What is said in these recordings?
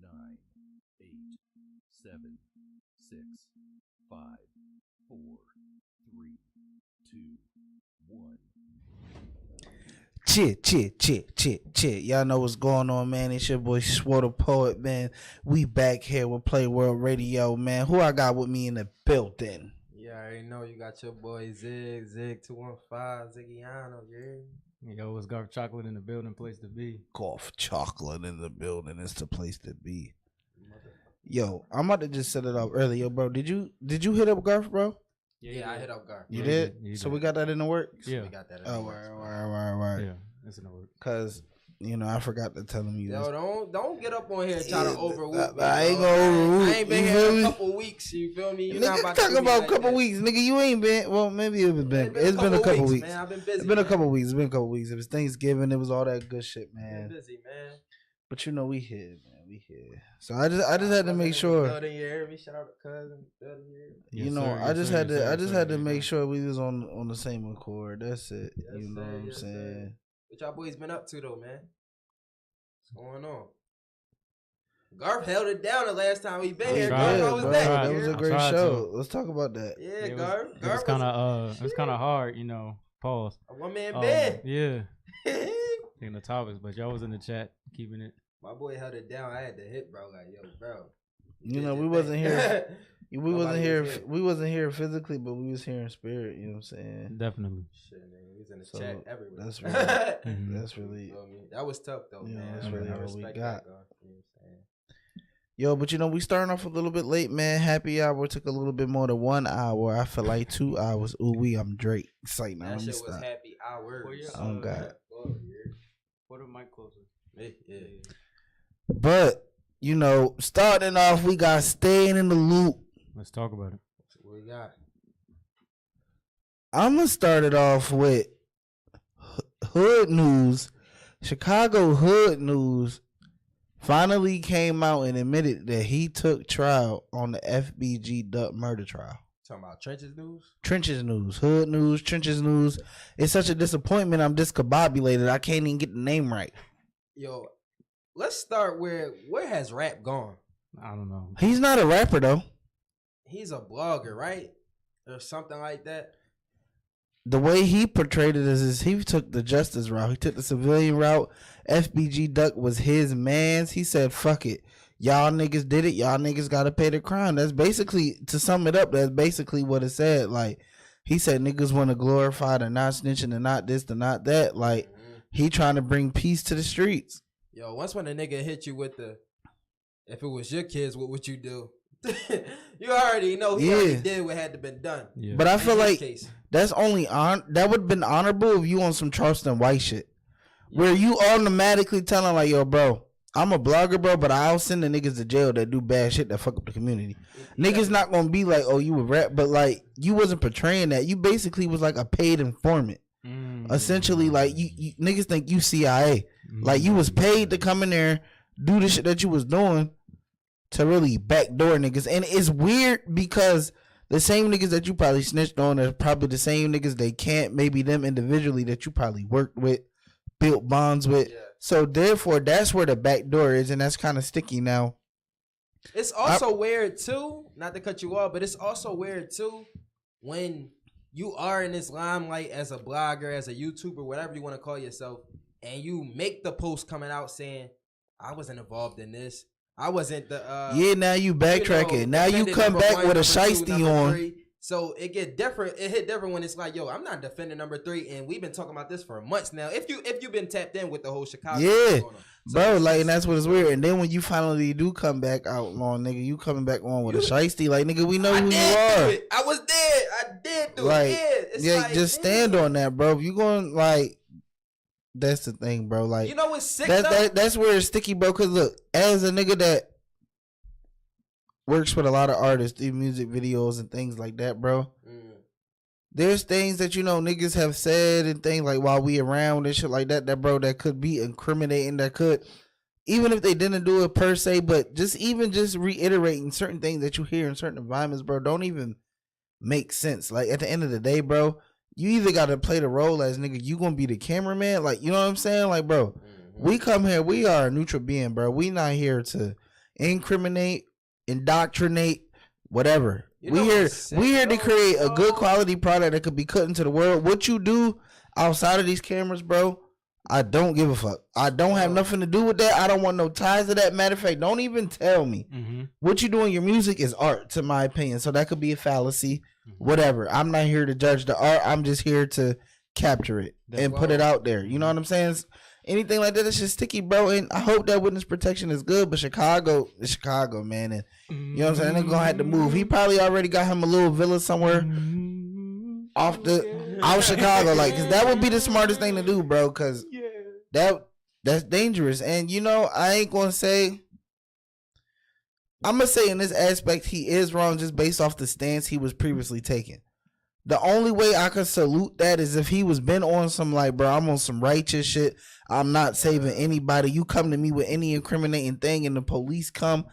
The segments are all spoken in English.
9, 8, 7, 6, 5, 4, 3, 2, 1. Chit. Y'all know what's going on, man. It's your boy Swore the Poet, man. We back here with Playworld Radio, man. Who I got with me in the building? Yeah, I already know you got your boy Zig215, Ziggiano, yeah. Yo, it's Garf Chocolate in the building, place to be. Golf Chocolate in the building. It's the place to be. Yo, I'm about to just set it up earlier, bro. Did you hit up Garf, bro? Yeah, I hit up Garf. You did? So we got that in the works? Yeah. We got that in Oh, the works. right. Yeah, it's in the work. Because, I forgot to tell him you. Yo, don't get up on here and try to overwhoop me. I ain't gonna overwhoop. I ain't been here in a couple weeks, you feel me? You're not Nigga, about to talking do me about like a couple that. weeks. Nigga, you ain't been. Well, maybe it's been a couple weeks. Man, I've been busy. It's been a man. couple weeks. It's been a couple weeks. It was Thanksgiving. It was all that good shit, Been man. busy, man. But we here, man. We here. So I just had to make sure. Building, you hear me? Shout out to cousin. Building, you hear me? I just had to make sure we was on the same accord. That's it. Yes, You know sir, what I'm yes, saying? What y'all boys been up to though, man? What's going on? Garf held it down the last time we been here. tried, Garf, how was bro, that? that was a I great tried show. to. Let's talk about that. Yeah, It Garf. was, it was kind of hard, Pause. a one man band. Yeah, in the topics, but y'all was in the chat keeping it. My boy held it down. I had to hit bro like, yo, bro. We wasn't here. We wasn't here. was here. We wasn't here physically, but we was here in spirit. You know what I'm saying? Definitely. Shit, nigga, we was in the So, chat everywhere. that's really- Mhm. That's really. You feel me? That was tough though, Yeah, man. that's really I all we respect got. that, Garf. You know what I'm saying? Yo, but we starting off a little bit late, man. Happy hour took a little bit more than 1 hour. I feel like 2 hours. Ooh, I'm Drake. It's like, nah, That let me shit was stop. happy hours. Oh, God. Put the mic closer. Yeah. But, starting off, we got staying in the loop. Let's talk about it. What we got? I'm going to start it off with hood news. Chicago hood news finally came out and admitted that he took trial on the FBG Duck murder trial. Talking about trenches news? Trenches news, hood news, trenches news. It's such a disappointment. I'm discombobulated. I can't even get the name right. Yo, let's start where has rap gone? I don't know. He's not a rapper though. He's a blogger, right? Or something like that. The way he portrayed it is he took the justice route. He took the civilian route. FBG Duck was his man's. He said, fuck it. Y'all niggas did it. Y'all niggas got to pay the crime. That's basically, to sum it up, that's basically what it said. Like, he said niggas want to glorify the not snitching, the not this, the not that. Like, he trying to bring peace to the streets. Yo, once when a nigga hit you with the, if it was your kids, what would you do? You already know he already did what had to been done. Yeah. But I feel In his like case. that's only that would have been honorable if you on some Charleston White shit. Where you automatically telling like, yo, bro, I'm a blogger, bro, but I'll send the niggas to jail that do bad shit that fuck up the community. Niggas not gonna be like, oh, you a rap, but like you wasn't portraying that. You basically was like a paid informant. Essentially, like you niggas think you CIA. Like you was paid to come in there, do the shit that you was doing to really backdoor niggas. And it's weird because the same niggas that you probably snitched on are probably the same niggas they can't, maybe them individually that you probably worked with, built bonds with. Yeah. So therefore, that's where the back door is, and that's kind of sticky now. It's also weird too, not to cut you off, but it's also weird too when you are in this limelight as a blogger, as a YouTuber, whatever you want to call yourself, and you make the post coming out saying, I wasn't involved in this. I wasn't the Now you backtracking. Now you come back with a shiesty on. 3. So it get different. It hit different when it's like, yo, I'm not defending number 3, and we've been talking about this for months now. If you've been tapped in with the whole Chicago, Yeah, going on. So bro, it's like, just- and that's what is weird. And then when you finally do come back out long, nigga, you coming back on with a shiesty, like, nigga, we know I who you did are. do it. I was there. I did do Like, it. Yeah, it's yeah, like, just stand on that, bro. If you going like, that's the thing, bro. Like, You know what's sick though? that's where it's sticky, bro. Cause look, as a nigga that works with a lot of artists, do music videos and things like that, bro. There's things that niggas have said and things like while we around and shit like that, bro, that could be incriminating. That could, even if they didn't do it per se, but just reiterating certain things that you hear in certain environments, bro, don't even make sense. Like at the end of the day, bro, you either got to play the role as nigga, you gonna be the cameraman, like, you know what I'm saying, like, bro. We come here, we are a neutral being, bro. We not here to, incriminate, indoctrinate, whatever. You know We here what's sick, we here to bro? create a good quality product that could be cut into the world. What you do outside of these cameras, bro, I don't give a fuck. I don't have nothing to do with that. I don't want no ties to that. Matter of fact, don't even tell me. What you do in your music is art, to my opinion. So that could be a fallacy, whatever. I'm not here to judge the art. I'm just here to capture it and put it out there. You know what I'm saying? Anything like that, it's just sticky, bro. And I hope that witness protection is good. But Chicago, man. And you know what I'm saying? They're going to have to move. He probably already got him a little villa somewhere out Chicago. Like, because that would be the smartest thing to do, bro. Because that's dangerous. And, you know, I ain't going to say. I'm going to say in this aspect, he is wrong just based off the stance he was previously taking. The only way I could salute that is if he was been on some like, bro, I'm on some righteous shit. I'm not saving anybody. You come to me with any incriminating thing and the police come,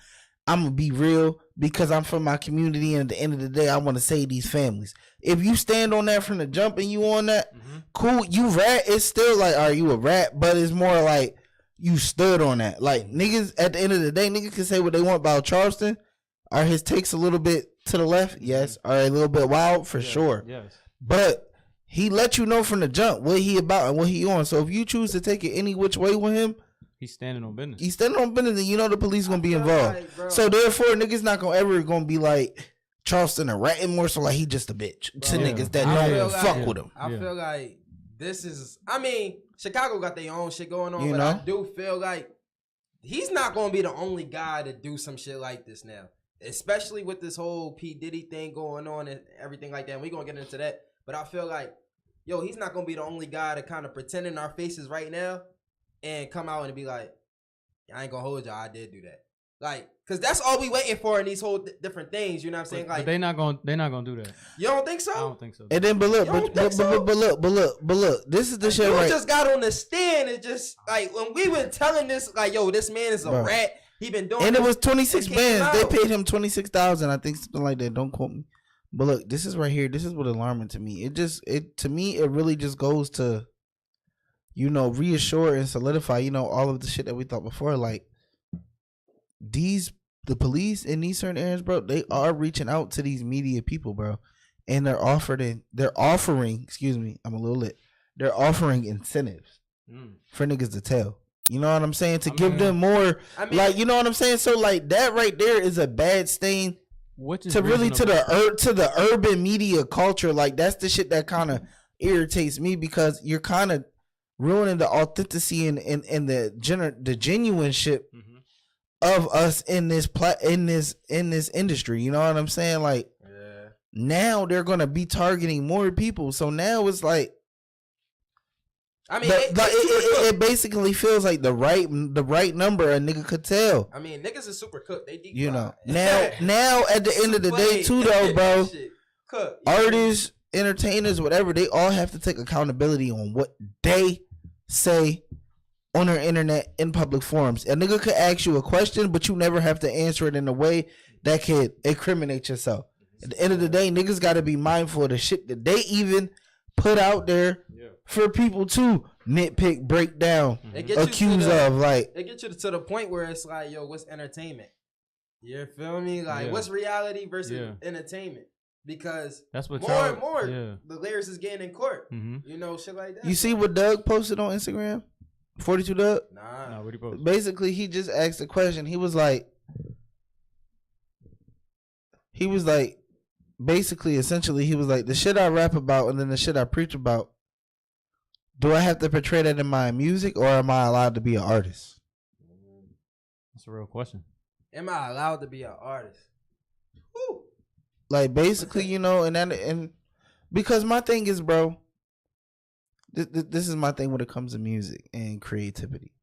I'm going to be real because I'm from my community. And at the end of the day, I want to save these families. If you stand on that from the jump and you on that, cool. You rat, it's still like, are you a rat? But it's more like you stood on that. Like niggas, at the end of the day, niggas can say what they want about Charleston. Are his takes a little bit to the left? Yes. Are a little bit wild? For sure. Yes. But he let you know from the jump what he about and what he on. So if you choose to take it any which way with him, he's standing on business. He's standing on business, and you know the police gonna be involved. Like, so therefore, niggas not gonna ever gonna be like Charleston a rat and more so like he just a bitch to niggas that don't fuck with him. I feel like this is. I mean, Chicago got their own shit going on, You but know? I do feel like he's not gonna be the only guy to do some shit like this now. Especially with this whole P. Diddy thing going on and everything like that. And we're going to get into that. But I feel like, yo, he's not going to be the only guy to kind of pretend in our faces right now and come out and be like, I ain't going to hold y'all. I did do that. Like, because that's all we waiting for in these whole different things. You know what I'm saying? Like, but they're not going to do that. You don't think so? I don't think so. And then, but look, this is the shit you right. just got on the stand and just, like, when we were telling this, like, yo, this man is a rat. He been doing and it was 26 bands. out. They paid him 26,000, I think, something like that. Don't quote me. But look, this is right here. This is what alarming to me. To me, it really just goes to, you know, reassure and solidify, you know, all of the shit that we thought before. Like the police in these certain areas, bro, they are reaching out to these media people, bro, and they're offering. Excuse me, I'm a little lit. They're offering incentives for niggas to tell. You know what I'm saying? To give them more, like, you know what I'm saying? So like that right there is a bad stain to really to the urban media culture. Like that's the shit that kind of irritates me because you're kind of ruining the authenticity and the genuine shit of us in this industry. You know what I'm saying? Like now they're gonna be targeting more people. So now it's like. I mean, it basically feels like the right number a nigga could tell. I mean, niggas is super cooked. They deep. You know, now at the end of the day too, though, bro. Artists, entertainers, whatever, they all have to take accountability on what they say on their internet in public forums. A nigga could ask you a question, but you never have to answer it in a way that could incriminate yourself. At the end of the day, niggas got to be mindful of the shit that they even put out there. For people to nitpick, break down, accuse of, like they get you to the point where it's like, yo, what's entertainment? You feel me? Like, what's reality versus entertainment? Because that's what more and more the layers is getting in court. You know, shit like that. You see what Doug posted on Instagram? 42 Doug? Nah, what he posted? Basically, he just asked a question. He was like, essentially, he was like, the shit I rap about and then the shit I preach about. Do I have to portray that in my music, or am I allowed to be an artist? That's a real question. Am I allowed to be an artist? Woo. Like basically, you know, and because my thing is, bro, this is my thing when it comes to music and creativity.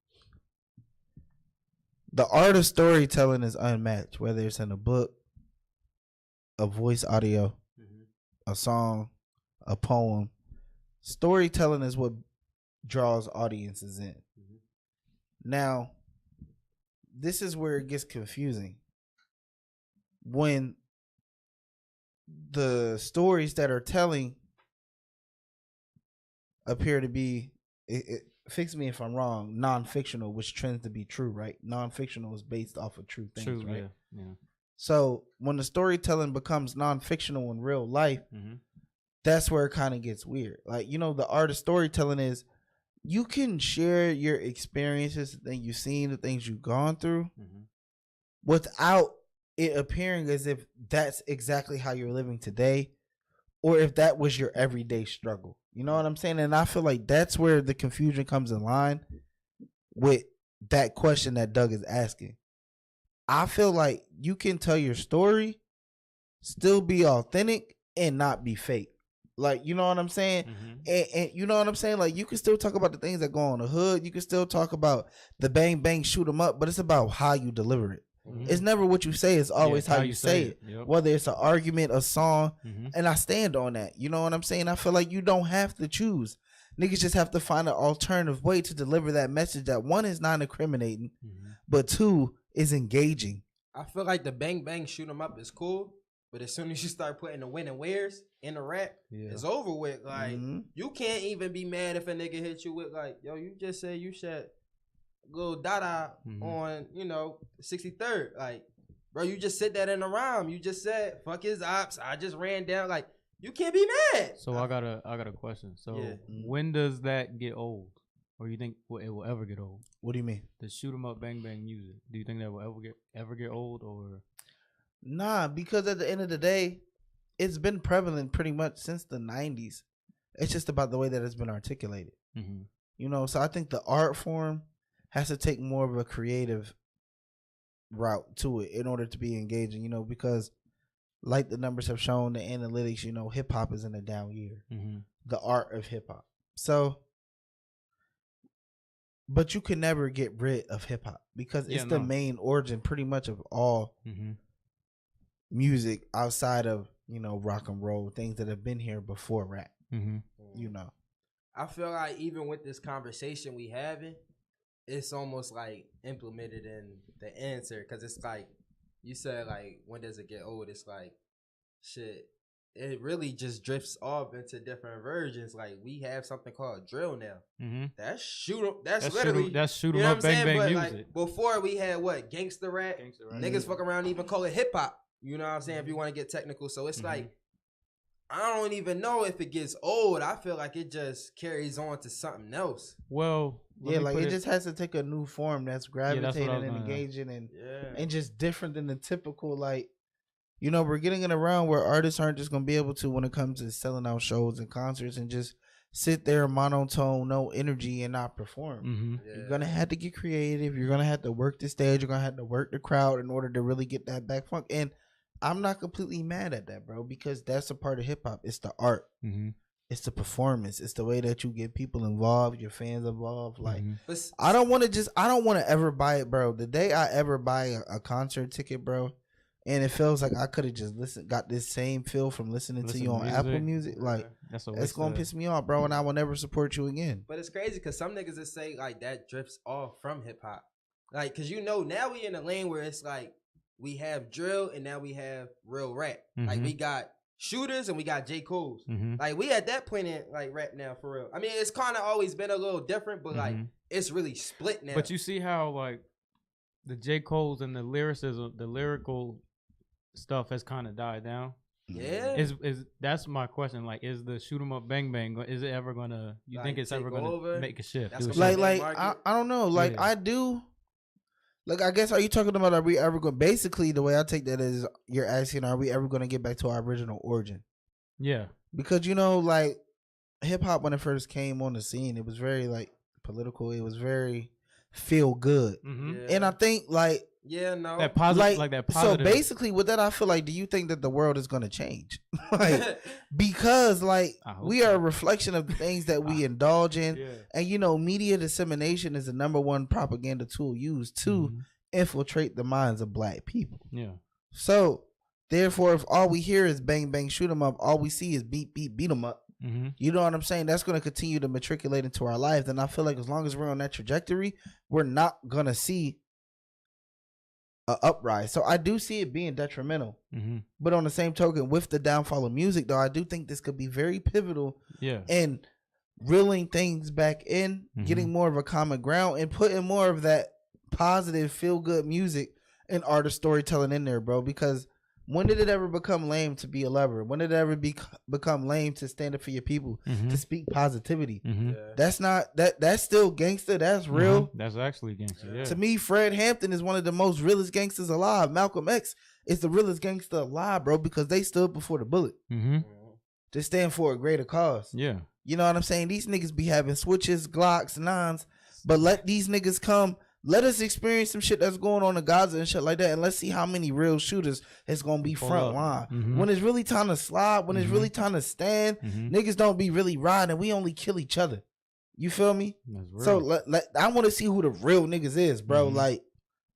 The art of storytelling is unmatched, whether it's in a book, a voice audio, a song, a poem. Storytelling is what draws audiences in. Now, this is where it gets confusing. When the stories that are telling appear to be fix me if I'm wrong, non-fictional, which trends to be true, right? Non-fictional is based off of true things, True, right? yeah. So when the storytelling becomes non-fictional in real life, that's where it kind of gets weird. Like, you know, the art of storytelling is you can share your experiences, the things you've seen, the things you've gone through, without it appearing as if that's exactly how you're living today, or if that was your everyday struggle. You know what I'm saying? And I feel like that's where the confusion comes in line with that question that Doug is asking. I feel like you can tell your story, still be authentic, and not be fake. Like, you know what I'm saying? And you know what I'm saying? Like, you can still talk about the things that go on the hood. You can still talk about the bang, bang, shoot 'em up, but it's about how you deliver it. It's never what you say. It's always how you say it. Yep. Whether it's an argument, a song, and I stand on that. You know what I'm saying? I feel like you don't have to choose. Niggas just have to find an alternative way to deliver that message that, one, is not incriminating, but two, is engaging. I feel like the bang bang shoot 'em up is cool, but as soon as you start putting the when and wheres in the rap, it's over with. Like, you can't even be mad if a nigga hit you with, like, yo, you just said you shot little Dada on, you know, 63rd. Like, bro, you just said that in a rhyme. You just said, fuck his ops. I just ran down. Like, you can't be mad. So I got a question. So when does that get old? Or you think it will ever get old? What do you mean? The shoot 'em up bang bang music. Do you think that will ever get old, or? Nah, because at the end of the day, it's been prevalent pretty much since the 90s. It's just about the way that it's been articulated. You know, so I think the art form has to take more of a creative route to it in order to be engaging, you know, because like the numbers have shown, the analytics, you know, hip hop is in a down year. The art of hip hop. So, but you can never get rid of hip hop because it's the main origin pretty much of all music outside of, you know, rock and roll, things that have been here before rap. You know, I feel like even with this conversation we having, it's almost like implemented in the answer, because it's like you said, like, when does it get old? It's like, shit, it really just drifts off into different versions. Like, we have something called drill now. That's shoot 'em. That's literally that's shoot 'em you know up what I'm bang saying? bang But music. like before, we had what, gangster rap. Niggas fuck around, even call it hip hop. You know what I'm saying? If you want to get technical, so it's like, I don't even know if it gets old. I feel like it just carries on to something else. Well, yeah, like it just has to take a new form that's gravitating and engaging and just different than the typical, like, you know, we're getting in a round where artists aren't just gonna be able to, when it comes to selling out shows and concerts, and just sit there monotone, no energy, and not perform. You're gonna have to get creative. You're gonna have to work the stage. You're gonna have to work the crowd in order to really get that back funk. And I'm not completely mad at that, bro, because that's a part of hip hop. It's the art. It's the performance. It's the way that you get people involved, your fans involved. Like, I don't want to ever buy it, bro. The day I ever buy a concert ticket, bro, and it feels like I could have just got this same feel from listening to you on Apple Music, like, it's gonna piss me off, bro, and I will never support you again. But it's crazy because some niggas that say like that drifts off from hip hop, like, cause you know now we in a lane where it's like we have drill and now we have real rap. Like, we got shooters and we got J. Cole's. Like, we at that point in like rap now for real. I mean, it's kind of always been a little different, but like it's really split now. But you see how like the J. Cole's and the lyricism, the lyrical stuff has kind of died down. Yeah, is that's my question. Like, is the shoot 'em up bang bang? Is it ever gonna? You like, think it's ever gonna over? make a shift? Like I don't know. Like, I do. Like, I guess, are you talking about, are we ever going? Basically, the way I take that is you're asking, are we ever going to get back to our original origin? Yeah, because, you know, like, hip hop when it first came on the scene, it was very like political. It was very feel good, and I think like. Yeah, no. That positive, like that positive. So basically, with that, I feel like, do you think that the world is going to change? Like, because like we are a reflection of the things that we indulge in, and you know, media dissemination is the number one propaganda tool used to infiltrate the minds of black people. Yeah. So therefore, if all we hear is bang bang shoot 'em up, all we see is beat beat beat 'em up. You know what I'm saying? That's going to continue to matriculate into our lives, and I feel like as long as we're on that trajectory, we're not going to see uprise. So I do see it being detrimental, but on the same token, with the downfall of music, though, I do think this could be very pivotal in reeling things back in, getting more of a common ground, and putting more of that positive, feel good music and artist storytelling in there, bro. Because when did it ever become lame to be a lover? When did it ever become lame to stand up for your people, to speak positivity? That's not that's still gangster. That's real. That's actually gangster. Yeah. To me, Fred Hampton is one of the most realest gangsters alive. Malcolm X is the realest gangster alive, bro, because they stood before the bullet. To stand for a greater cause. Yeah. You know what I'm saying? These niggas be having switches, Glocks, nines, but let these niggas come. Let us experience some shit that's going on in Gaza and shit like that, and let's see how many real shooters is gonna be front line. When it's really time to slide, when it's really time to stand, niggas don't be really riding. We only kill each other. You feel me? So I want to see who the real niggas is, bro. Like,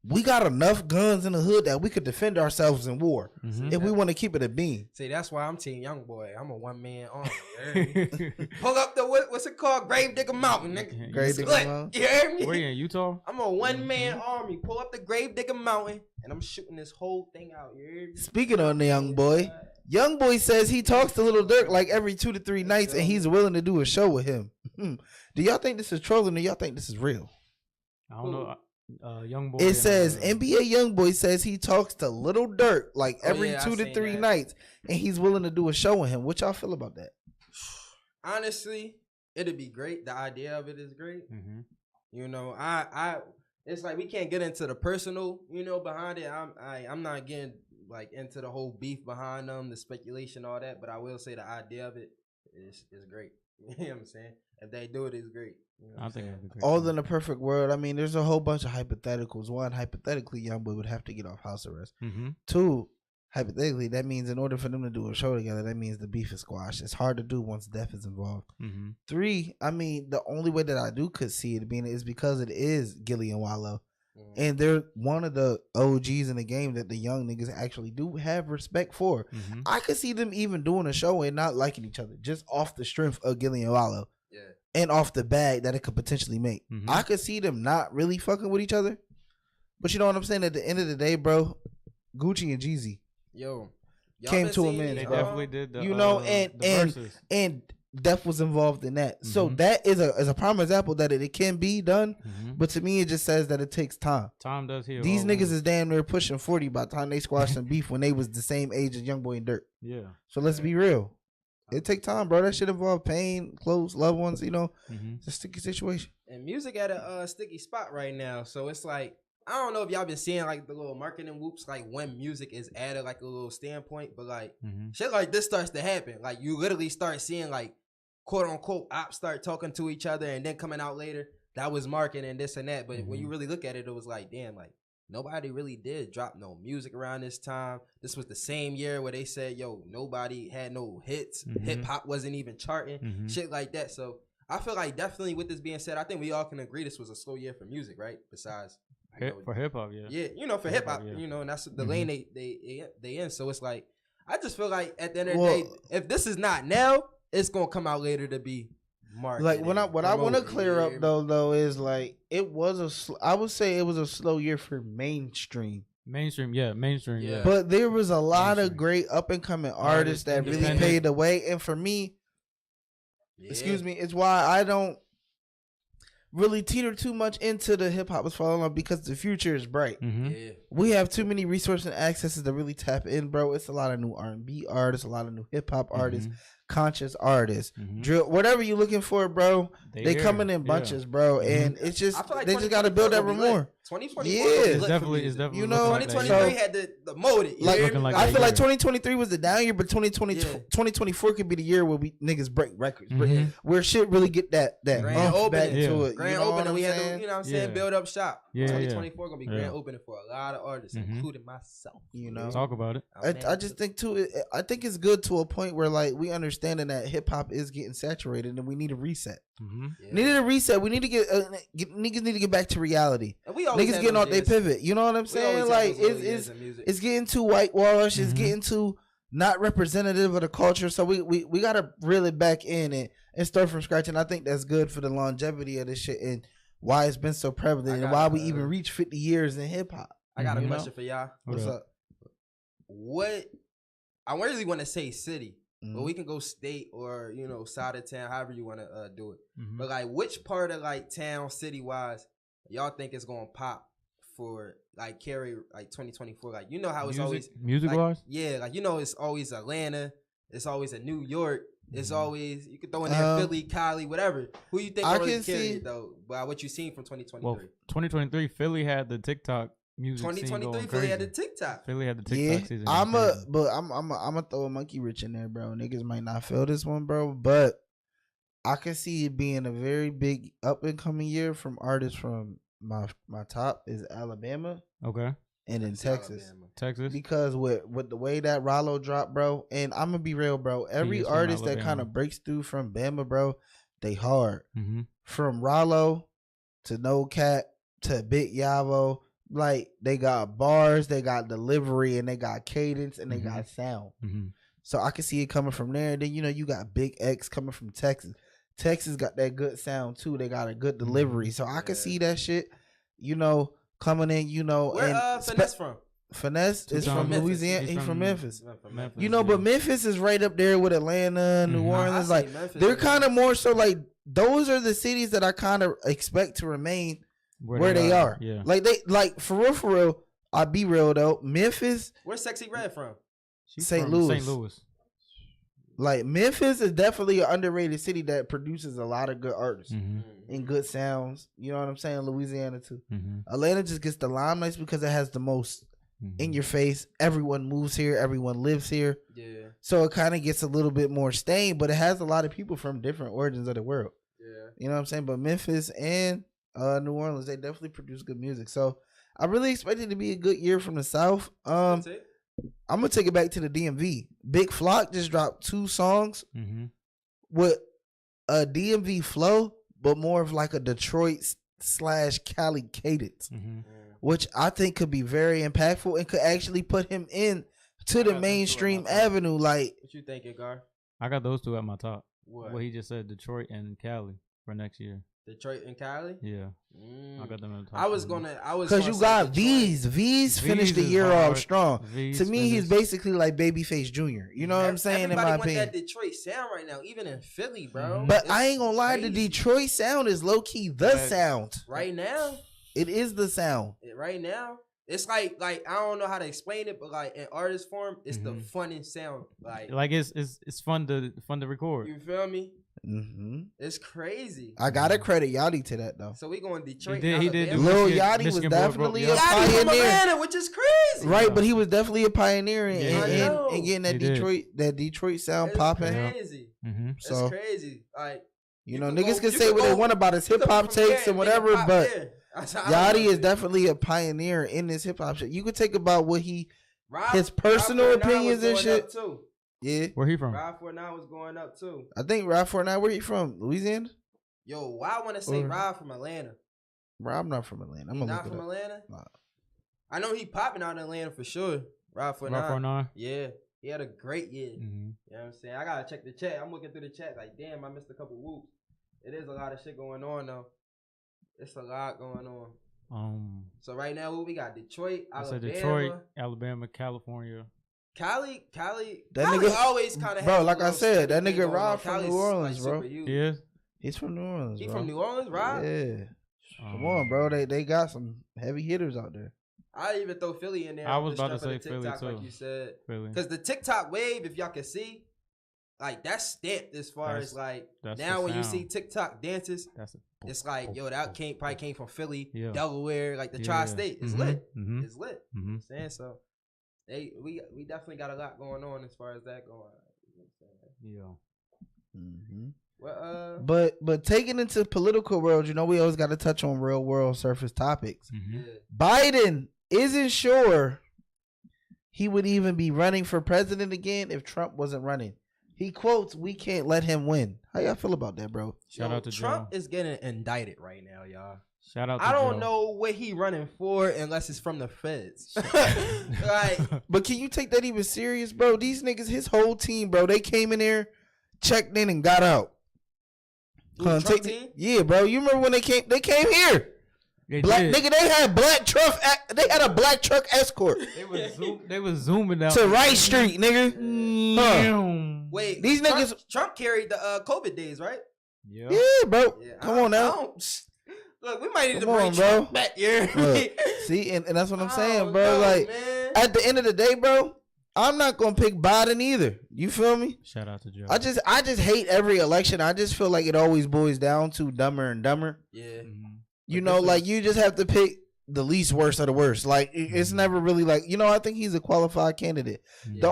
we got enough guns in the hood that we could defend ourselves in war if we want to keep it a bean. See, that's why I'm Team Young Boy. I'm a one-man army. Pull up the what's it called? Grave Digger Mountain, nigga. Grave Digger Mountain. You hear me? Where you in Utah? I'm a one-man army. Pull up the Grave Digger Mountain, and I'm shooting this whole thing out. You hear me? Speaking on the Young Boy says he talks to Lil Durk like every 2 to 3 nights, and he's willing to do a show with him. Do y'all think this is trolling, or y'all think this is real? I don't know. Young Boy. It says NBA YoungBoy says he talks to Little Durk like every 2 to 3 nights, and he's willing to do a show with him. What y'all feel about that? Honestly, it'd be great. The idea of it is great. You know, I it's like we can't get into the personal, you know, behind it. I'm not getting like into the whole beef behind them, the speculation, all that. But I will say the idea of it is great. You know what I'm saying? If they do it, it's great. You know I think it'd be great. All in a perfect world. I mean, there's a whole bunch of hypotheticals. One, hypothetically, YoungBoy would have to get off house arrest. 2, hypothetically, that means in order for them to do a show together, that means the beef is squashed. It's hard to do once death is involved. 3, I mean, the only way that I could see it being is because it is Gilly and Wallow. And they're one of the OGs in the game that the young niggas actually do have respect for. I could see them even doing a show and not liking each other just off the strength of Gilly and Wallow. And off the bag that it could potentially make. I could see them not really fucking with each other. But you know what I'm saying? At the end of the day, bro, Gucci and Jeezy came to him in. They definitely did the, you know, the and Def was involved in that. So that is a prime example that it can be done. But to me, it just says that it takes time. Time does heal. These niggas is damn near pushing 40 by the time they squashed some beef when they was the same age as YoungBoy and Durk. Yeah. So let's be real. It take time, bro. That shit involve pain, close, loved ones, you know. It's a sticky situation. And music at a sticky spot right now. So it's like, I don't know if y'all been seeing like the little marketing whoops, like when music is added like a little standpoint, but like shit like this starts to happen. Like you literally start seeing like quote unquote ops start talking to each other and then coming out later. That was marketing and this and that. But when you really look at it, it was like, damn, like nobody really did drop no music around this time. This was the same year where they said, yo, nobody had no hits. Hip hop wasn't even charting. Shit like that. So I feel like definitely with this being said, I think we all can agree this was a slow year for music, right? Besides for hip hop, yeah. Yeah, you know, for hip hop, you know, and that's the lane they in. So it's like, I just feel like at the end of the day, if this is not now, it's gonna come out later to be marketed. Like what I want to clear up though is like it was I would say it was a slow year for mainstream. Mainstream, yeah. But there was a lot of great up and coming artists that really paved the way, and for me, excuse me, it's why I don't really teeter too much into the hip hop is falling off because the future is bright. We have too many resources and accesses to really tap in, bro. It's a lot of new R&B artists, a lot of new hip hop artists, conscious artists, drill, whatever you're looking for, bro. They coming in bunches, bro, and it's just like they just got to build that more. 2024 is definitely you know 2023 had the mold it. Like, I feel like 2023 was the down year, but 2024 could be the year where we niggas break records, where shit really get that grand opening to it. Grand opening, we had to, you know what I'm saying, build up shop. 2024 gonna be grand opening for a lot of artists, including myself. You know, talk about it. I just think too. I think it's good to a point where like we understanding that hip hop is getting saturated and we need a reset. Needed a reset. We need to get niggas need to get back to reality. Niggas getting off they pivot. You know what I'm saying? Like it's getting too whitewashed. It's getting too not representative of the culture. So we gotta reel it back in and start from scratch. And I think that's good for the longevity of this shit and why it's been so prevalent and why we even reach 50 years in hip hop. I got a question for y'all. What's up? What I really want to say city, but we can go state or side of town, however you want to do it. Mhm. But like, which part of like town, city wise, y'all think is gonna pop for like carry like 2024? Like how it's always music like, wise. yeah, like it's always Atlanta, it's always a New York, it's always you can throw in there Philly, Cali, whatever. Who you think always carry it though? By what you seen from 2023? Well, 2023 Philly had the TikTok music. 2023 Philly had the TikTok. Philly had the TikTok season. I'm gonna throw a Monkey Rich in there, bro. Niggas might not feel this one, bro, but I can see it being a very big up and coming year from artists from my top is Alabama. Okay. And in Texas. Texas. Because with the way that Rollo dropped, bro, and I'm gonna be real, bro. Every artist that kind of breaks through from Bama, bro, they hard. Mm-hmm. From Rollo to No Cat to Big Yavo. Like, they got bars, they got delivery, and they got cadence, and they got sound. Mm-hmm. So I can see it coming from there. And then, you got Big X coming from Texas. Texas got that good sound, too. They got a good delivery. So I can see that shit, coming in, Where Finesse from? Finesse is from Memphis. Louisiana. He's from Memphis. Memphis. But Memphis is right up there with Atlanta, New Orleans. Like, Memphis, they're kind of more so, like, those are the cities that I kind of expect to remain where they are. Yeah. Like for real, I'll be real though. Memphis. Where's Sexy Red from? St. Louis. St. Louis. Like, Memphis is definitely an underrated city that produces a lot of good artists and good sounds. You know what I'm saying? Louisiana too. Atlanta just gets the limelight because it has the most in your face. Everyone moves here. Everyone lives here. Yeah. So it kind of gets a little bit more stained, but it has a lot of people from different origins of the world. Yeah. You know what I'm saying? But Memphis and New Orleans, they definitely produce good music. So I really expect it to be a good year from the South. I'm gonna take it back to the DMV. Big Flock just dropped 2 songs with a DMV flow, but more of like a Detroit/Cali cadence, which I think could be very impactful and could actually put him in to the mainstream avenue. Like, what you think, Edgar? I got those 2 at my top. What he just said, Detroit and Cali for next year. Detroit and Cali? Yeah. I got them at the top. I was gonna because you got V's. V's finished the year off strong. To me, he's basically like Babyface Jr. You know what I'm saying? Everybody in my want opinion, that Detroit sound right now, even in Philly, bro. But I ain't gonna lie, the Detroit sound is low key the sound right now. It is the sound right now. It's like I don't know how to explain it, but like in artist form, it's the funnest sound. Like it's fun to record. You feel me? It's crazy. I gotta credit Yachty to that though. So we going Detroit. He did. Lil Yachty was definitely a pioneer, from Atlanta, which is crazy, right? But he was definitely a pioneer in getting that He Detroit sound popping. Crazy. So it's crazy. Like niggas can say what they want about his hip hop takes and whatever, but Yachty is definitely a pioneer in this hip hop shit. You could take about what his personal opinions and shit. Yeah. Where he from? Rob 49 was going up too. I think Rob 49, where he from? Louisiana? Yo, why I want to say Rob from Atlanta? Rob not from Atlanta. I'm not from Atlanta? Nah. I know he popping out in Atlanta for sure. Rob 49. Rob 49? Yeah. He had a great year. You know what I'm saying? I gotta check the chat. I'm looking through the chat like, damn, I missed a couple whoops. It is a lot of shit going on though. It's a lot going on. So right now, what we got? Detroit, Alabama, California. Cali that nigga always kind of bro. Like I said, that nigga Rob from Cali's New Orleans, like bro. Yeah, he's from New Orleans. He bro. from New Orleans, Rob? Yeah. Come on, bro. They got some heavy hitters out there. I even throw Philly in there. I was about to say TikTok, Philly too. like you said, because the TikTok wave, if y'all can see, like that's stamped as far as like now when you see TikTok dances, it's like yo that probably came from Philly, Delaware, like the tri-state. It's lit. It's lit. You know what I'm saying so. We definitely got a lot going on as far as that going. Well, but taking into political world, we always got to touch on real world surface topics. Biden isn't sure he would even be running for president again if Trump wasn't running. He quotes, "We can't let him win." How y'all feel about that, bro? Shout out to Trump is getting indicted right now, y'all. Shout out to I don't Joe. know what he running for unless it's from the feds. But can you take that even serious, bro? These niggas, his whole team, bro, they came in there, checked in, and got out. Team? Yeah, bro. You remember when they came? They came here. They had black truck. They had a black truck escort. They was zooming out to Wright Street, nigga. Wait, These niggas. Trump carried the COVID days, right? Yeah. Yeah, bro. Yeah, Come on now. Look, we might need to Come bring on, bro. Trump back here. Look, see, and that's what I'm saying, Oh, bro. no, Like, man. at the end of the day, bro, I'm not gonna pick Biden either. You feel me? Shout out to Joe. I just hate every election. I just feel like it always boils down to dumber and dumber. Yeah. Mhm. You know, like you just have to pick the least worst of the worst. Like it's Mm-hmm. never really like, you know, I think he's a qualified candidate. Yeah. The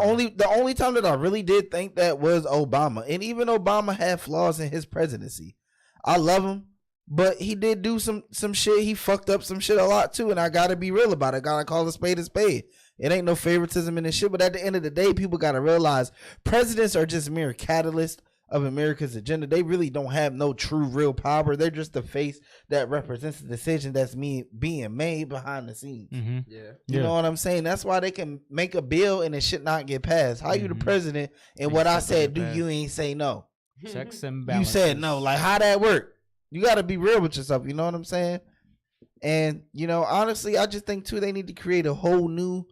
only time that I really did think that was Obama. And even Obama had flaws in his presidency. I love him, but he did do some shit. He fucked up some shit a lot too, and I gotta be real about it. I gotta call a spade a spade. It ain't no favoritism in this shit, but at the end of the day, people gotta realize presidents are just mere catalysts of America's agenda. They really don't have no true real power. They're just the face that represents the decision that's being made behind the scenes. Mm-hmm. Yeah. You know what I'm saying? That's why they can make a bill and it should not get passed. How you the president and what I said do you ain't say no? Checks and You balances. said no. Like how that work? You got to be real with yourself. You know what I'm saying? And you know, honestly, I just think too they need to create a whole new.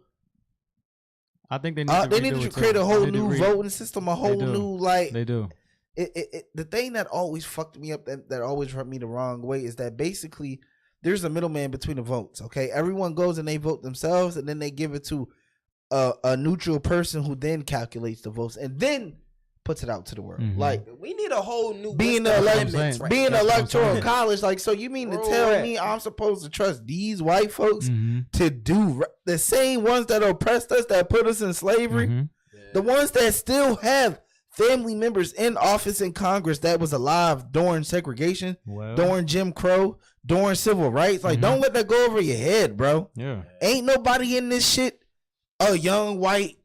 I think they need to create a whole new voting system, a whole new like. They do. The thing that always fucked me up, that always rubbed me the wrong way, is that basically there's a middleman between the votes. Okay, everyone goes and they vote themselves, and then they give it to a neutral person who then calculates the votes and then puts it out to the world. Mhm. Like We need a whole new being list of the amendments right being now. electoral college. Like, so you mean to Bro, tell right. me I'm supposed to trust these white folks Mhm. to do the same ones that oppressed us, that put us in slavery, Mhm. the ones that still have family members in office in Congress that was alive during segregation, Well, during Jim Crow, during civil rights? Like, Mhm. don't let that go over your head, bro. yeah. Ain't nobody in this shit a young white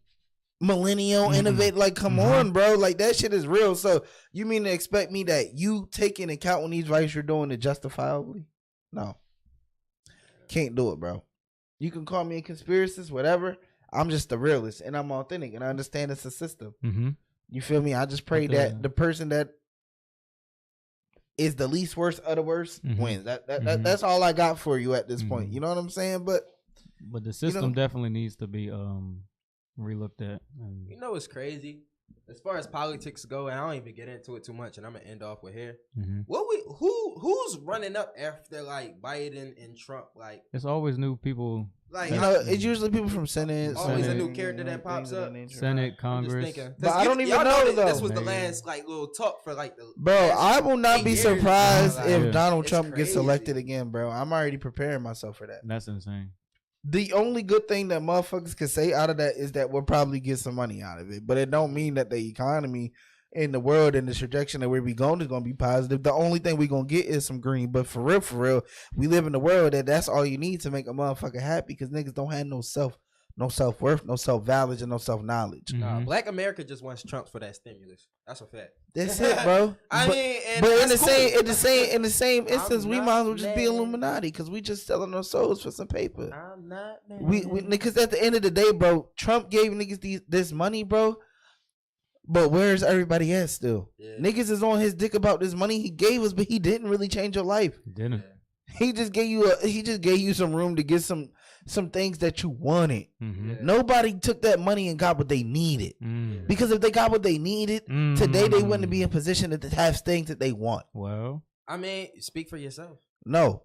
millennial innovate. Like, come on, bro. Like, that shit is real. So you mean to expect me that you take into account when these rights you're doing it justifiably? No. Can't do it, bro. You can call me a conspiracist, whatever. I'm just a realist and I'm authentic and I understand it's a system. Mm-hmm. You feel me? I just pray that the person that is the least worst of the worst wins. That's all I got for you at this point. You know what I'm saying? But the system definitely needs to be relooked at. And You know what's crazy? As far as politics go, and I don't even get into it too much, and I'm gonna end off with here. Mhm. Who's running up after like Biden and Trump? Like it's always new people. Like you know, it's usually people from Senate. always a Senate, new character that pops up. Senate, I'm just Congress. thinking. But I don't even y'all know, that though. This was the Man. last like little talk for like the Bro, I will not 8 be years, surprised bro. if Like, Donald it's Trump gets crazy. elected again, bro. I'm already preparing myself for that. That's insane. The only good thing that motherfuckers can say out of that is that we'll probably get some money out of it. But it don't mean that the economy in the world and the trajectory that where we going is going to be positive. The only thing we going to get is some green. But for real, we live in a world that's all you need to make a motherfucker happy, because niggas don't have no self-worth, no self-value, and no self-knowledge. Nah, Mhm. Black America just wants Trump for that stimulus. That's a fact. That's it, bro. I But- mean, and But in the that's same, cool. in the same instance, we not might as well just be mad. Illuminati, because we just selling our souls for some paper. I'm not mad. We because at the end of the day, bro, Trump gave niggas this money, bro. But where's everybody at still? Yeah. Niggas is on his dick about this money he gave us, but he didn't really change your life. Didn't. He just gave you some room to get some things that you wanted. Mm-hmm. Yeah. Nobody took that money and got what they needed. Mm. Because if they got what they needed, today they wouldn't be in position to have things that they want. Well, I mean, speak for yourself. No.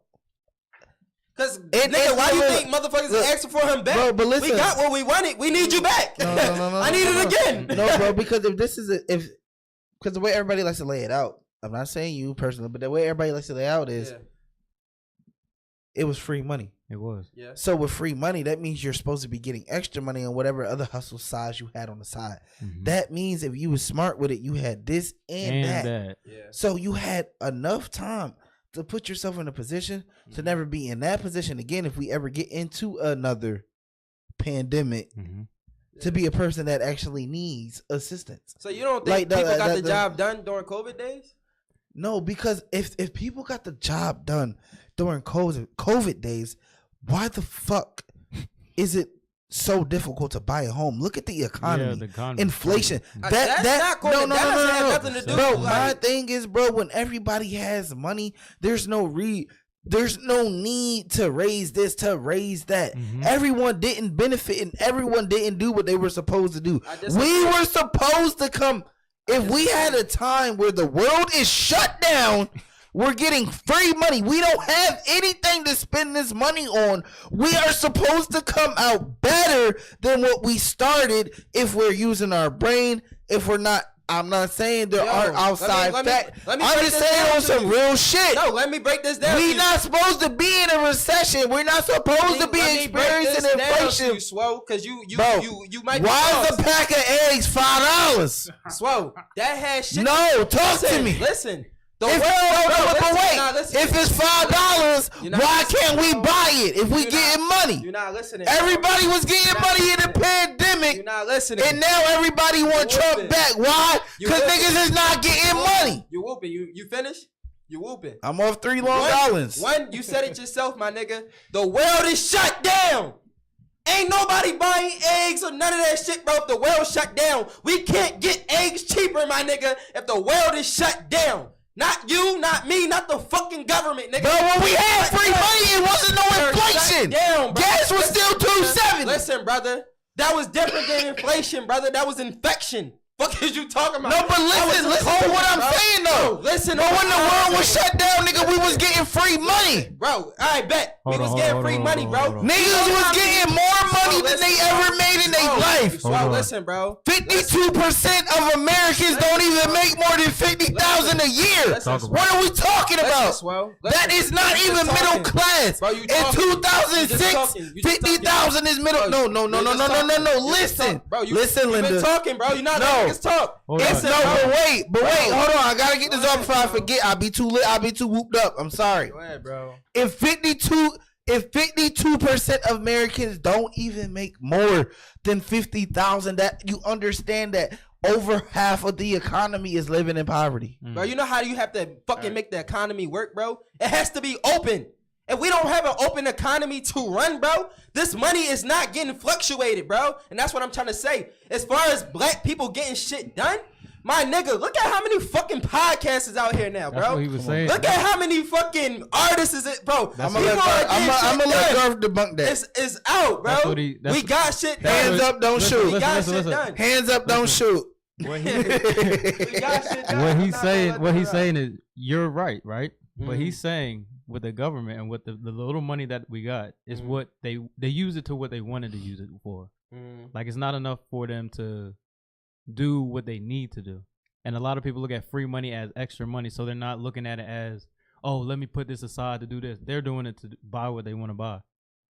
Cause And- nigga, why you look, think motherfuckers look, is asking for him back? bro, but listen. We got what we wanted. We need you back. No, I need it again. No, bro, because if this is because the way everybody likes to lay it out, I'm not saying you personally, but the way everybody likes to lay out is it was free money. it was. Yeah. So with free money, that means you're supposed to be getting extra money on whatever other hustle size you had on the side. Mhm. That means if you was smart with it, you had this and that. Yeah. So you had enough time to put yourself in a position to never be in that position again if we ever get into another pandemic, Mhm. to be a person that actually needs assistance. So you don't Like think people got the the- job done during COVID days? No, because if people got the job done during COVID days, why the fuck is it so difficult to buy a home? Look at the economy, Yeah, the economy. inflation. That's not gonna- that doesn't have nothing to do Bro, with, my like- thing is, bro, when everybody has money, there's no need to raise this, to raise that. Mhm. Everyone didn't benefit and everyone didn't do what they were supposed to do. I disagree. We were supposed to come If we had a time where the world is shut down, we're getting free money. We don't have anything to spend this money on. We are supposed to come out better than what we started if we're using our brain. If we're not, I'm not saying there aren't outside facts. I'm just saying on some real shit. No, let me break this down. We're not supposed to be in a recession. We're not supposed to be experiencing inflation. Swole, because you might. Why is a pack of eggs $5? Swole, that has shit. No, talk to me. Listen. If it's $5, why can't we buy it if we getting money? You're not listening. Everybody was getting money in the pandemic. You're not listening. And now everybody want Trump back. Why? Because niggas is not getting money. You whooping. You finished? You whooping. I'm off 3 Long Islands. One, you said it yourself, my nigga. The world is shut down. Ain't nobody buying eggs or none of that shit, bro. If the world shut down, we can't get eggs cheaper, my nigga, if the world is shut down. Not you, not me, not the fucking government, nigga. Bro, when we had free money, it wasn't no inflation. Down, gas was still $2.70. Listen, brother. That was different than inflation, brother. That was infection. What is you talking about? No, but listen to what I'm saying, though. Listen. But when the world was shut down, nigga, we was getting free money. Bro, I bet. We was getting free money, bro. Niggas was getting more money than they ever made in their life. Listen, bro. 52% of Americans don't even make more than $50,000 a year. What are we talking about? That is not even middle class. In 2006, 50,000 is middle. No. Listen, Linda. You've been talking, bro. You're not letting niggas talk. But wait, hold on. I gotta get this off before I forget. I'll be too lit. I'll be too whooped up. I'm sorry. Go ahead, bro. If 52% of Americans don't even make more than 50,000, that you understand that over half of the economy is living in poverty. Bro, you know how you have to fucking make the economy work, bro? It has to be open. If we don't have an open economy to run, bro, this money is not getting fluctuated, bro. And that's what I'm trying to say. As far as black people getting shit done, my nigga, look at how many fucking podcasts is out here now, bro. That's what he was saying. Look at how many fucking artists is it, bro. I'm gonna let Garth debunk that. It's out, bro. We got shit done. Hands up, don't shoot. We got shit done. Hands up, don't shoot. What We got shit done. What he's saying is you're right? But he's saying with the government and with the little money that we got is what they use it to what they wanted to use it for. Like it's not enough for them to do what they need to do. And a lot of people look at free money as extra money, so they're not looking at it as, oh, let me put this aside to do this. They're doing it to buy what they want to buy.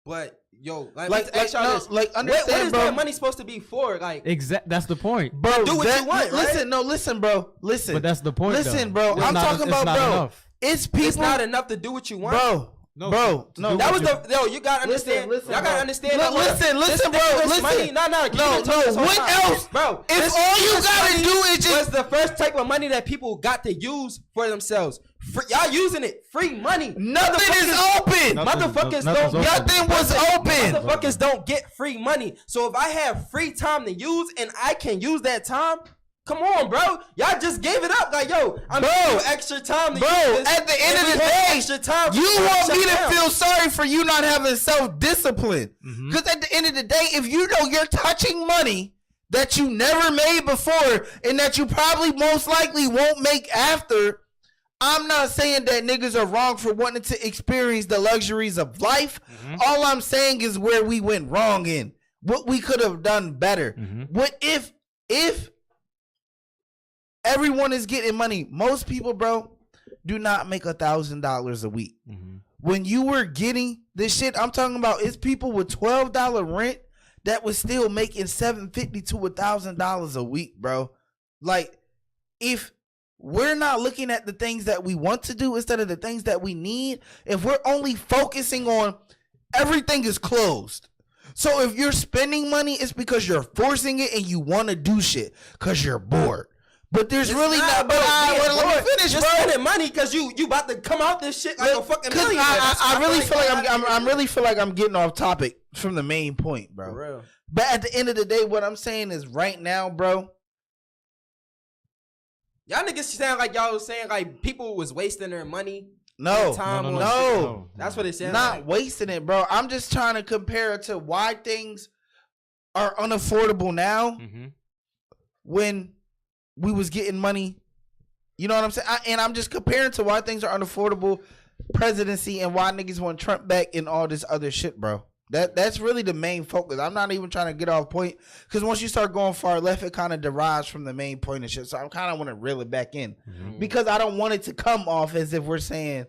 But yo, understand, what is bro. that money supposed to be for? Like, that's the point, bro. Do what you want, right? Listen, bro. Listen. But that's the point. Listen, bro. I'm talking about, bro. Enough. It's people. It's not enough to do what you want, bro. No. That was you gotta understand. Listen, y'all gotta understand. Listen, bro. Listen. No. What else, bro? If all you gotta do is just was the first type of money that people got to use for themselves. Y'all using it free money. Nothing is open. Motherfuckers don't. Nothing was open. Motherfuckers don't get free money. So if I have free time to use and I can use that time. Come on, bro. Y'all just gave it up. Like, yo, I'm giving you extra time to use this. At the end of the day, extra time you want me to feel sorry for you not having self-discipline. Because at the end of the day, if you know you're touching money that you never made before and that you probably most likely won't make after, I'm not saying that niggas are wrong for wanting to experience the luxuries of life. All I'm saying is where we went wrong in. What we could have done better. What if everyone is getting money? Most people, bro, do not make $1,000 a week. When you were getting this shit, I'm talking about it's people with $12 rent that was still making $750 to $1,000 a week, bro. Like, if we're not looking at the things that we want to do instead of the things that we need, if we're only focusing on everything is closed. So if you're spending money, it's because you're forcing it and you want to do shit because you're bored. But there's really not. But let me finish, you're bro. You're spending money because you about to come out this shit like a fucking millionaire. I really feel like I'm really feel like I'm getting off topic from the main point, bro. For real. But at the end of the day, what I'm saying is right now, bro. Y'all niggas sound like y'all was saying like people was wasting their money. No. That's what it sounds not like. wasting it, bro. I'm just trying to compare it to why things are unaffordable now when we was getting money. You know what I'm saying? And I'm just comparing to why things are unaffordable, presidency, and why niggas want Trump back and all this other shit, bro. That's really the main focus. I'm not even trying to get off point because once you start going far left, it kind of derives from the main point and shit. So I kind of want to reel it back in because I don't want it to come off as if we're saying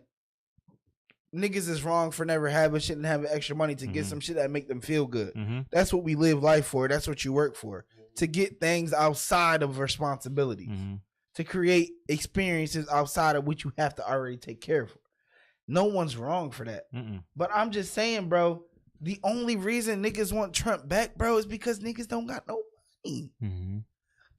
niggas is wrong for never having shit and having extra money to get some shit that make them feel good. That's what we live life for. That's what you work for, to get things outside of responsibilities, to create experiences outside of which you have to already take care of. No one's wrong for that. But I'm just saying, bro, the only reason niggas want Trump back, bro, is because niggas don't got no money.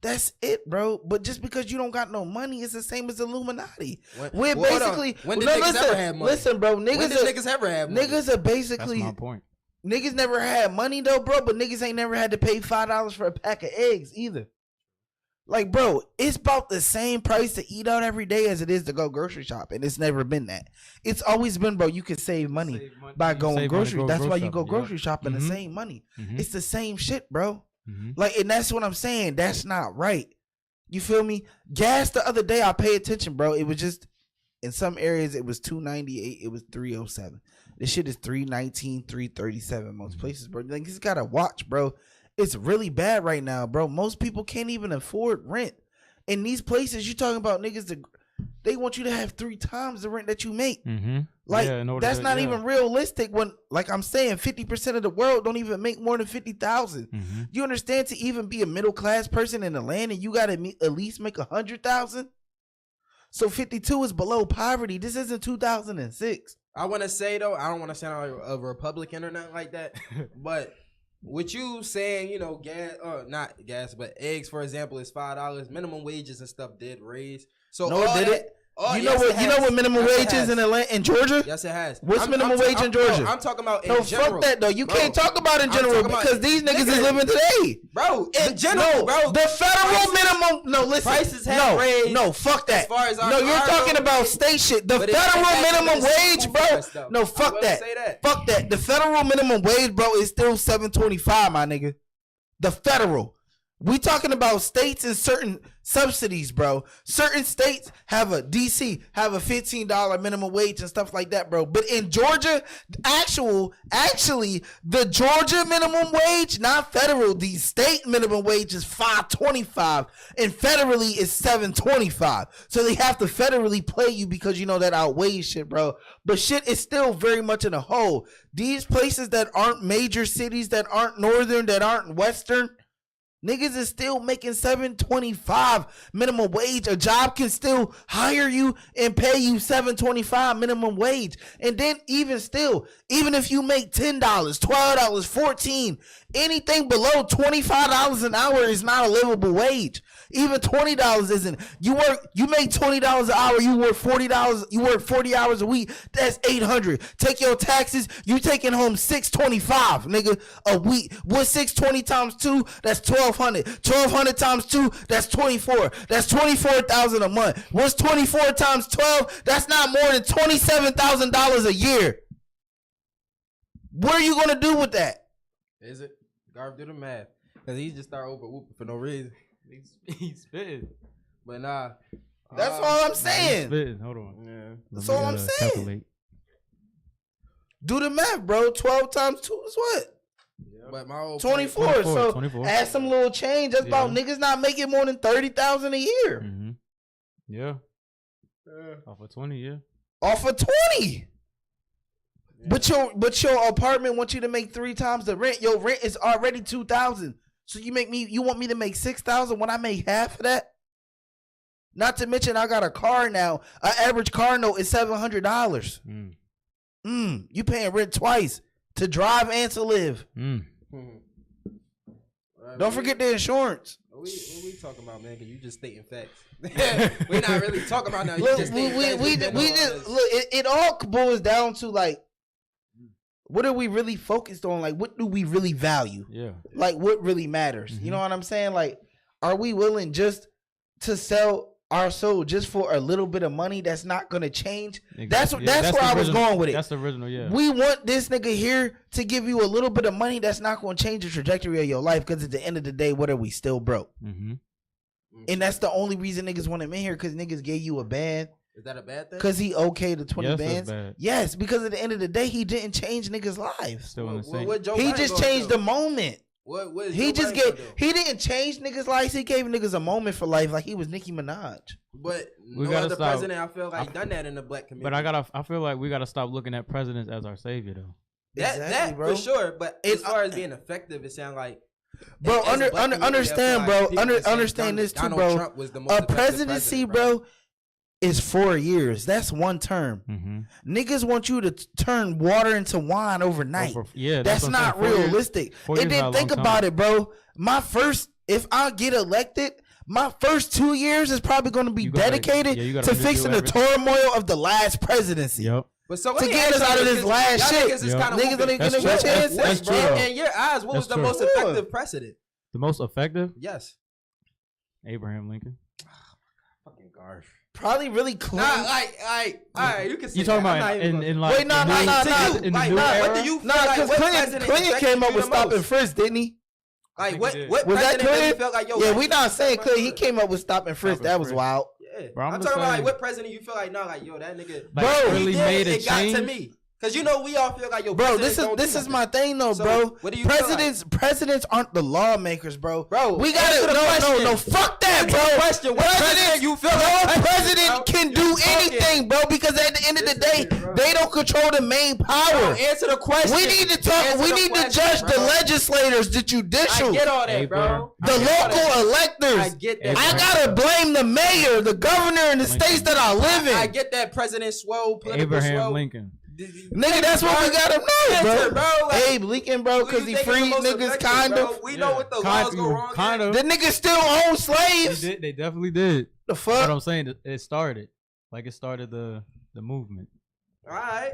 That's it, bro. But just because you don't got no money, it's the same as Illuminati. We're basically when did niggas ever have money? Listen, bro, niggas when did niggas ever have money? Niggas are basically. That's my point. Niggas never had money though, bro. But niggas ain't never had to pay $5 for a pack of eggs either. Like, bro, it's about the same price to eat out every day as it is to go grocery shop, and it's never been that. It's always been, bro, you can save money by going grocery. That's why you go grocery shopping the same money. It's the same shit, bro. Like, and that's what I'm saying. That's not right. You feel me? Gas the other day, I pay attention, bro. It was just in some areas it was $2.98. It was $3.07. This shit is $3.19, $3.37 most places, bro. Like, you just gotta watch, bro. It's really bad right now, bro. Most people can't even afford rent. In these places, you talking about niggas that they want you to have 3 times the rent that you make. Like, that's not even realistic when, like I'm saying, 50% of the world don't even make more than 50,000. You understand? To even be a middle class person in the land, and you got to at least make 100,000. So 52 is below poverty. This isn't 2006. I want to say though, I don't want to sound like a Republican or nothing like that, but with you saying, you know, gas, not gas, but eggs, for example, is $5. Minimum wages and stuff did raise. So no, it did it. You know what minimum wage is in Georgia? Yes, it has. What's minimum wage in Georgia? I'm talking about in general. Fuck that though. You can't talk about in general because these niggas is living today. Bro, in general, bro. The federal minimum, no, listen. Prices have raised. No, fuck that. As far as no, you're talking about state shit. The federal minimum wage, bro. No, fuck that. Fuck that. The federal minimum wage, bro, is still $7.25, my nigga. The federal. We talking about states and certain subsidies, bro. Certain states have DC have a $15 minimum wage and stuff like that, bro. But in Georgia, actually, the Georgia minimum wage, not federal, the state minimum wage is $5.25, and federally is $7.25. So they have to federally play you because you know that outweighs shit, bro. But shit is still very much in a hole. These places that aren't major cities, that aren't northern, that aren't western, niggas is still making $7.25 minimum wage. A job can still hire you and pay you $7.25 minimum wage. And then even if you make $10, $12, $14, anything below $25 an hour is not a livable wage. Even $20 isn't. You make $20 an hour, you work $40, you work 40 hours a week, that's $800. Take your taxes, you taking home $625, nigga, a week. What's 620 times 2? That's $1,200. 1,200 times 2, that's 24. That's 24,000 a month. What's 24 times 12? That's not more than $27,000 a year. What are you gonna do with that? Is it? Garv, do the math. Cause he just start over whooping for no reason. He's spitting. But nah. That's all I'm saying. Spitting. Hold on. Yeah. That's all I'm saying. Calculate. Do the math, bro. 12 times 2 is what? Yeah. But my old 24. So 24. Add some little change. That's about niggas not making more than 30,000 a year. Yeah. Off of 20, yeah. Off of 20. Yeah. But your apartment wants you to make 3 times the rent. Your rent is already $2,000. So you want me to make $6,000 when I make half of that? Not to mention I got a car now. An average car note is $700. You paying rent twice to drive and to live. Don't forget the insurance. What we talking about, man? Cause you just stating facts. We're not really talking about now. You just stating facts. We just look. It all boils down to like, what are we really focused on? Like, what do we really value? Yeah. Like, what really matters? You know what I'm saying? Like, are we willing just to sell our soul just for a little bit of money that's not going to change? Exactly. That's where I was going with it. That's the original, yeah. We want this nigga here to give you a little bit of money that's not going to change the trajectory of your life because at the end of the day, what are we still broke? And that's the only reason niggas want him in here, because niggas gave you a ban. Is that a bad thing? Because he okayed the 20 Yes, bands. that's bad. Yes, because at the end of the day, he didn't change niggas' lives. Still in the same. What Joe He Biden just gonna changed do? the moment. What is He Joe just Biden gonna gave. do? He didn't change niggas' lives. He gave niggas a moment for life, like he was Nicki Minaj. But We no gotta other stop. president, I feel like, done that in the black community. But I feel like we gotta stop looking at presidents as our savior though. that bro. for sure. But as It- far as being effective, it sounds like. Bro, as a black community, I understand, feel bro. like people say Understand this too, Donald bro. Trump was the most A effective presidency, president, bro, is 4 years. That's one term. Mm-hmm. Niggas want you to turn water into wine overnight. Yeah, That's what I'm not saying. 4 years- realistic. 4 And years then not a think long about time. it, bro. If I get elected, my first 2 years is probably going to be You gotta- dedicated yeah, you gotta to redo fixing the everything. turmoil of the last presidency. Yep. But so To get us out of this last shit. Niggas, is Yeah. kinda Niggas moving. don't even That's get a true. chance. That's true. In your eyes, what was That's the true. most effective precedent? The most effective? Yes. Abraham Lincoln. Fucking Garf. Probably really clean. Nah, like, all right, you can say You talking that. I'm about not even in gonna- like Wait, nah, the nah, new- nah, To nah. you, in the like, new what era? do you feel Nah, like? because What Clinton president came affected up you with the stopping most? frisk, didn't he? Like, think what he did. what Was that president really Clinton? felt like, yo, Yeah, like, we not saying my Clinton. He good? came up with stopping frisk. Stopping That was frisk. wild. Yeah. Bro, I'm I'm just talking about like saying- what president you feel like, no, like, yo, that nigga. Like, Bro, really he did, made a it got to change. me. Cause you know we all feel like, yo, Bro, presidents don't this do is my nothing. thing though, So, bro. what do you feel Presidents aren't the lawmakers, bro. Bro, we answer gotta the question. no, fuck that, Answer bro. the question. What president you feel no like president bro? can You do talking. anything, bro, because at the end of the day, Listen, bro. they don't control the main Bro, power. answer the question. We need to talk. Answer We the need to question, judge the bro. legislators, the judicial, I get all that, Hey, bro. bro. the I get all local that. electors. I get that. I bro. gotta blame the mayor, the governor, and the states that I live in. I get that President Swole, political Abraham swole. Lincoln. Nigga, that's what we gotta know, Answer, bro. bro. Like, Abe Lincoln, bro, who because you he think is the freed most niggas, effective, kind bro? of. We know what the laws go wrong. Kind at. of. The niggas still own slaves. They definitely did. The But fuck? I'm saying it started. Like it started the movement. All right.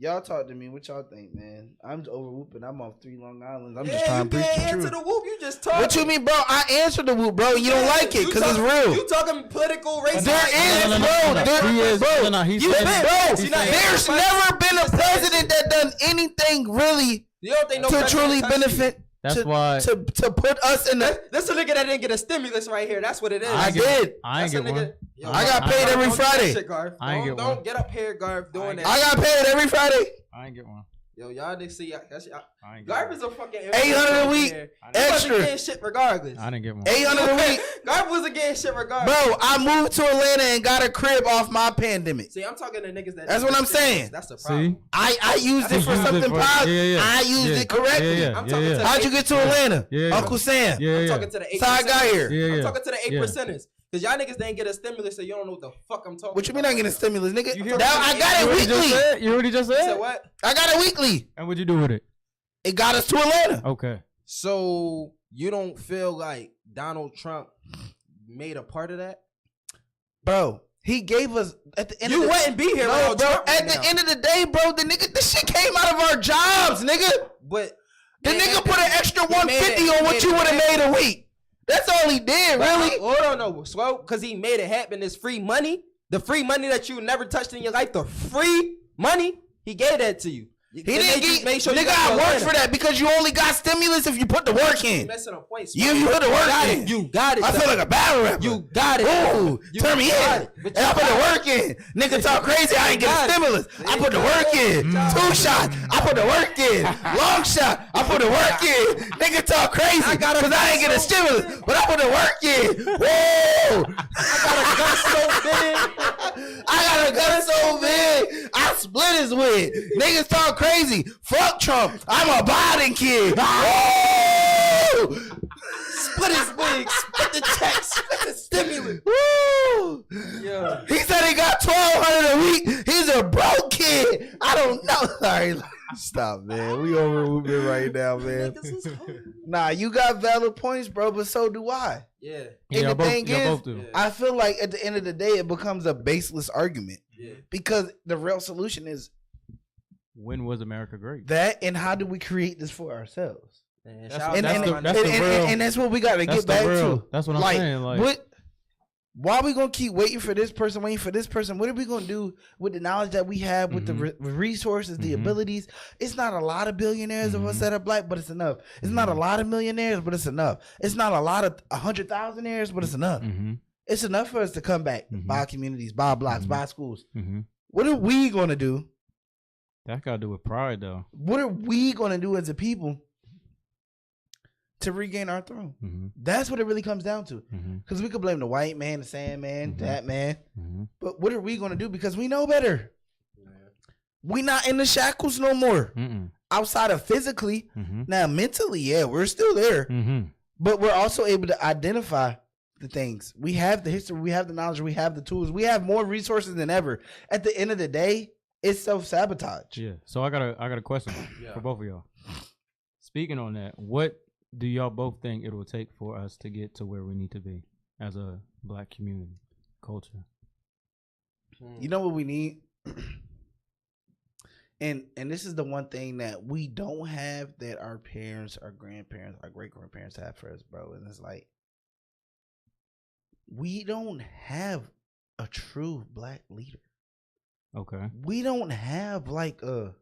Y'all talk to me. What y'all think, man? I'm over whooping. I'm off 3 Long Islands. I'm just Yeah, trying you to preach can't the answer truth. the whoop. You just talking. What you mean, bro? I answered the whoop, bro. You don't like it because it's real. You talking political racism? There is, bro. He is. Bro, No, he's you saying- been, bro. he's not- There's never been a president that done anything really You don't think no to president truly touched you? benefit. That's to, why to put us in the. This a nigga that didn't get a stimulus right here. That's what it is. I did. I ain't That's get a one. nigga- Yo, I got paid Garf, every don't do that Friday. shit, Garf. I ain't get Don't one. get up here, Garf, doing that. I got paid every Friday. I ain't get one. Yo, y'all niggas see, that's I ain't get Garf one. is a fucking 800 a week. He wasn't Extra. getting shit regardless. I didn't get one. 800 a week. Garf wasn't getting shit regardless. Bro, I moved to Atlanta and got a crib off my pandemic. See, I'm talking to niggas that. That's what I'm saying. That's the problem. See? I used it for Used it something for- positive. yeah. I used it correctly. I'm talking to How'd you get to Atlanta? Yeah. Uncle Sam. Yeah, I'm yeah. talking to the 8%. That's how I got here. Yeah, I'm yeah. talking to the 8 Yeah. percenters. Cause y'all niggas didn't get a stimulus, so you don't know what the fuck I'm talking. What you mean I get a stimulus, nigga? You hear Now, me? I got You it already just weekly. said? You already just You said said? what? I got it weekly. And what'd you do with it? It got us to Atlanta. Okay. So you don't feel like Donald Trump made a part of that? Bro, he gave us at the end You of the wouldn't be here, No, without bro. Trump right At the now. end of the day, bro, the nigga, this shit came out of our jobs, nigga. But The nigga put an extra He made 150 it- on what he you made would it have made a week. That's all he did, really. Hold on, no, Swell, because he made it happen. This free money, the free money that you never touched in your life, the free money, he gave that to you. He didn't get, nigga, got I your worked Atlanta. for that because you only got stimulus if you put the work You in. messing a point. You put the work in. You got it. I feel though. like a battle rapper. You got it. Ooh, You turn me got in. it. But And I you put the got work in. Nigga talk crazy, I ain't get got a it. stimulus. I put the work in. 2 shots, I put the work in. Long shot, I put the work in. Nigga talk crazy I got a because I ain't get a gun so stimulus, but I put the work in. Whoa! I got a gun so big, I split his wig. Niggas talk crazy. Fuck Trump. I'm a Biden kid. Woo! Split his wig, split the check, split the stimulus. Woo! Yeah. He said he got 1,200 a week. He's a broke kid. I don't know. Sorry. Stop, man. We over right now, man. Nah, you got valid points, bro, but so do I. Yeah. And the thing is, both do. I feel like at the end of the day, it becomes a baseless argument Yeah. because the real solution is When was America great? that, and how do we create this for ourselves? Man, That's- shout out And, to and, my that's nigga. the real- and that's what we got to that's get back the real- to. that's what I'm saying, like- what Why are we gonna keep waiting for this person, waiting for this person? What are we gonna do with the knowledge that we have, with the resources, the abilities? It's not a lot of billionaires of us that are black, but it's enough. It's not a lot of millionaires, but it's enough. It's not a lot of 100,000aires, but it's enough. It's enough for us to come back, buy communities, buy blocks, buy schools. What are we gonna do? That got to do with pride, though. What are we gonna do as a people to regain our throne? That's what it really comes down to. Because we could blame the white man, the Sandman, that man. But what are we going to do? Because we know better. We not in the shackles no more. Outside of physically. Now, mentally, yeah, we're still there. But we're also able to identify the things. We have the history. We have the knowledge. We have the tools. We have more resources than ever. At the end of the day, it's self-sabotage. Yeah. So I got a question for both of y'all. Speaking on that, what do y'all both think it will take for us to get to where we need to be as a black community culture? You know what we need? And this is the one thing that we don't have that our parents, our grandparents, our great-grandparents have for us, bro. And it's like, we don't have a true black leader. Okay. We don't have like a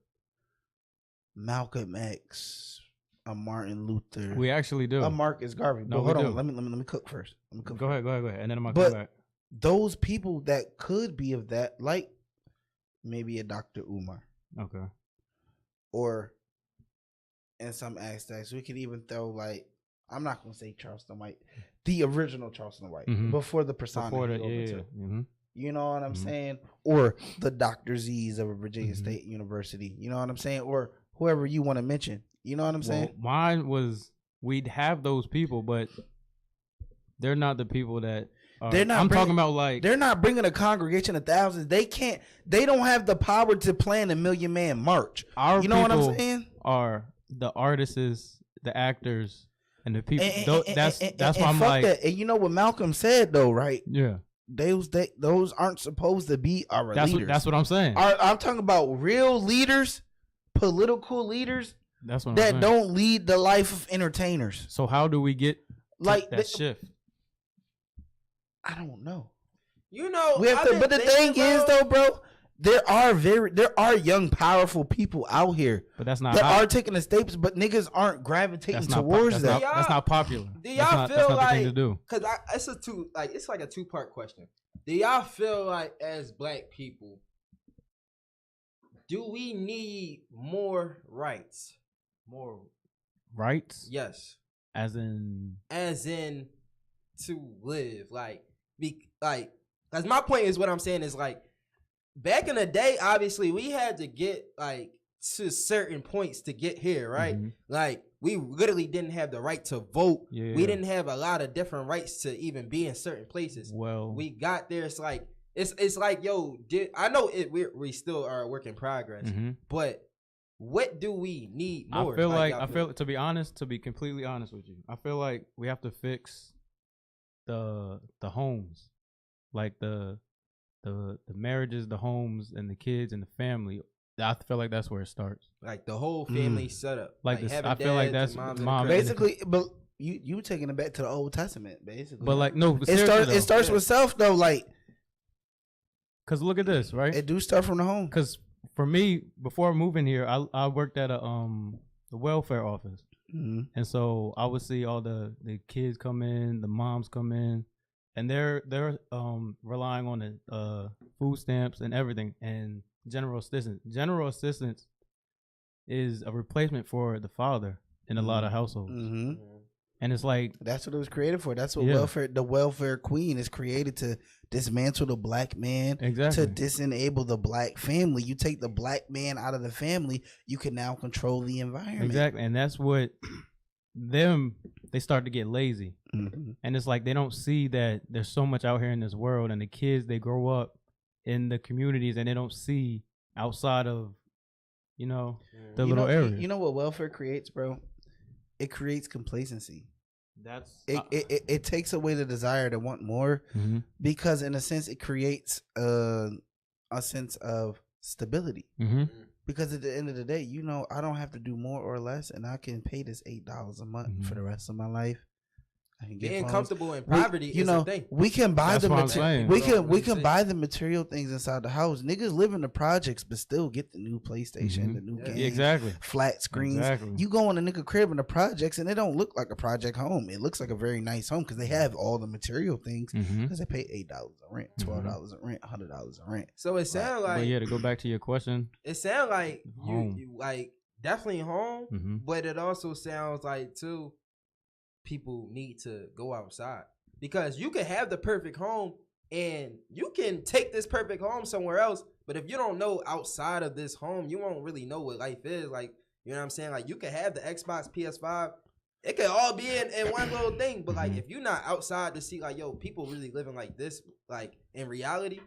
Malcolm X, a Martin Luther. We actually do. A Marcus Garvey. No, but hold do. on. Let me cook first. Go ahead. And then I'm going to But come back. those people that could be of that, like maybe a Dr. Umar. Okay. Or in some aspects, we could even throw like, I'm not going to say Charleston White, the original Charleston White, before the persona. You know what I'm saying? Or the Dr. Z's of Virginia State University. You know what I'm saying? Or whoever you want to mention. You know what I'm saying? Mine was, we'd have those people, but they're not the people that are, talking about like, they're not bringing a congregation of thousands. They don't have the power to plan a 1,000,000-man march. Our you know what I'm saying? Are the artists, the actors, and the people. That's why I'm fuck like, that. And you know what Malcolm said though, right? Yeah. Those aren't supposed to be our leaders. That's what I'm saying. I'm talking about real leaders, political leaders. That's what that don't lead the life of entertainers. So how do we get like that shift? I don't know. You know, we have to. But the thing is, though, bro, there are young, powerful people out here. But that's not that are taking the steps. But niggas aren't gravitating towards that. That's not popular. Do y'all feel like? The thing to do. Because it's like a 2-part question. Do y'all feel like as black people, do we need more rights? More rights? Yes. As in to live, because my point is what I'm saying is like, back in the day, obviously we had to get like to certain points to get here, right? Like we literally didn't have the right to vote. Yeah. We didn't have a lot of different rights to even be in certain places. Well, we got there. It's like it's like, yo, I know we still are a work in progress, but what do we need more? I feel to be honest, to be completely honest with you, I feel like we have to fix the homes, like the marriages, the homes, and the kids and the family. I feel like that's where it starts. Like the whole family setup. Like this, I feel like that's mom. Basically, but you taking it back to the Old Testament, basically. But like no, it starts with self though, like. Cause look at this, right? It do start from the home. Cause for me, before moving here, I worked at the welfare office, and so I would see all the kids come in, the moms come in, and they're relying on the food stamps and everything and general assistance. General assistance is a replacement for the father in a lot of households. And it's like that's what it was created for. That's what the welfare queen is created to dismantle the black man, to disable the black family. You take the black man out of the family, you can now control the environment. Exactly, and that's what they start to get lazy, and it's like they don't see that there's so much out here in this world, and the kids they grow up in the communities and they don't see outside of the little area. You know what welfare creates, bro? It creates complacency. That's it takes away the desire to want more, because in a sense it creates a sense of stability. Because at the end of the day, I don't have to do more or less, and I can pay this $8 a month for the rest of my life. Being comfortable in poverty is a thing. We can buy That's we can buy the material things inside the house. Niggas live in the projects, but still get the new PlayStation, the new game, exactly, flat screens. Exactly. You go in a nigga crib in the projects, and it don't look like a project home. It looks like a very nice home because they have all the material things. Because they pay $8 in rent, $12 in rent, $100 in rent. So it sounds like, but yeah, to go back to your question, it sounds like home. you like definitely home, but it also sounds like too, people need to go outside, because you can have the perfect home and you can take this perfect home somewhere else, but if you don't know outside of this home, you won't really know what life is like. You know what I'm saying? Like, you can have the Xbox, PS5, it could all be in one little thing, but like, if you're not outside to see like, yo, people really living like this, like in reality,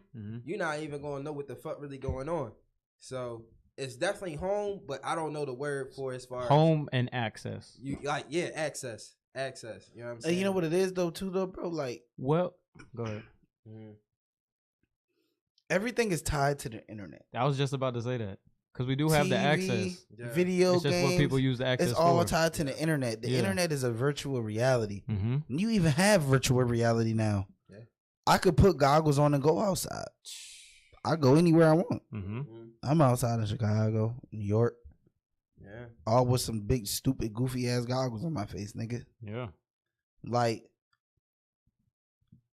you're not even gonna know what the fuck really going on. So it's definitely home, but I don't know the word for as far home and access. You like, yeah, access. You know what I'm saying? And you know what it is though, too, though, bro. Like, well, go ahead. Everything is tied to the internet. I was just about to say that, because we do have the access. Video it's just games. what people use the access It's all for. tied to the internet. The internet is a virtual reality. And you even have virtual reality now. Yeah. I could put goggles on and go outside. I go anywhere I want. I'm outside in Chicago, New York. Yeah. All with some big, stupid, goofy ass goggles on my face, nigga. Yeah. Like,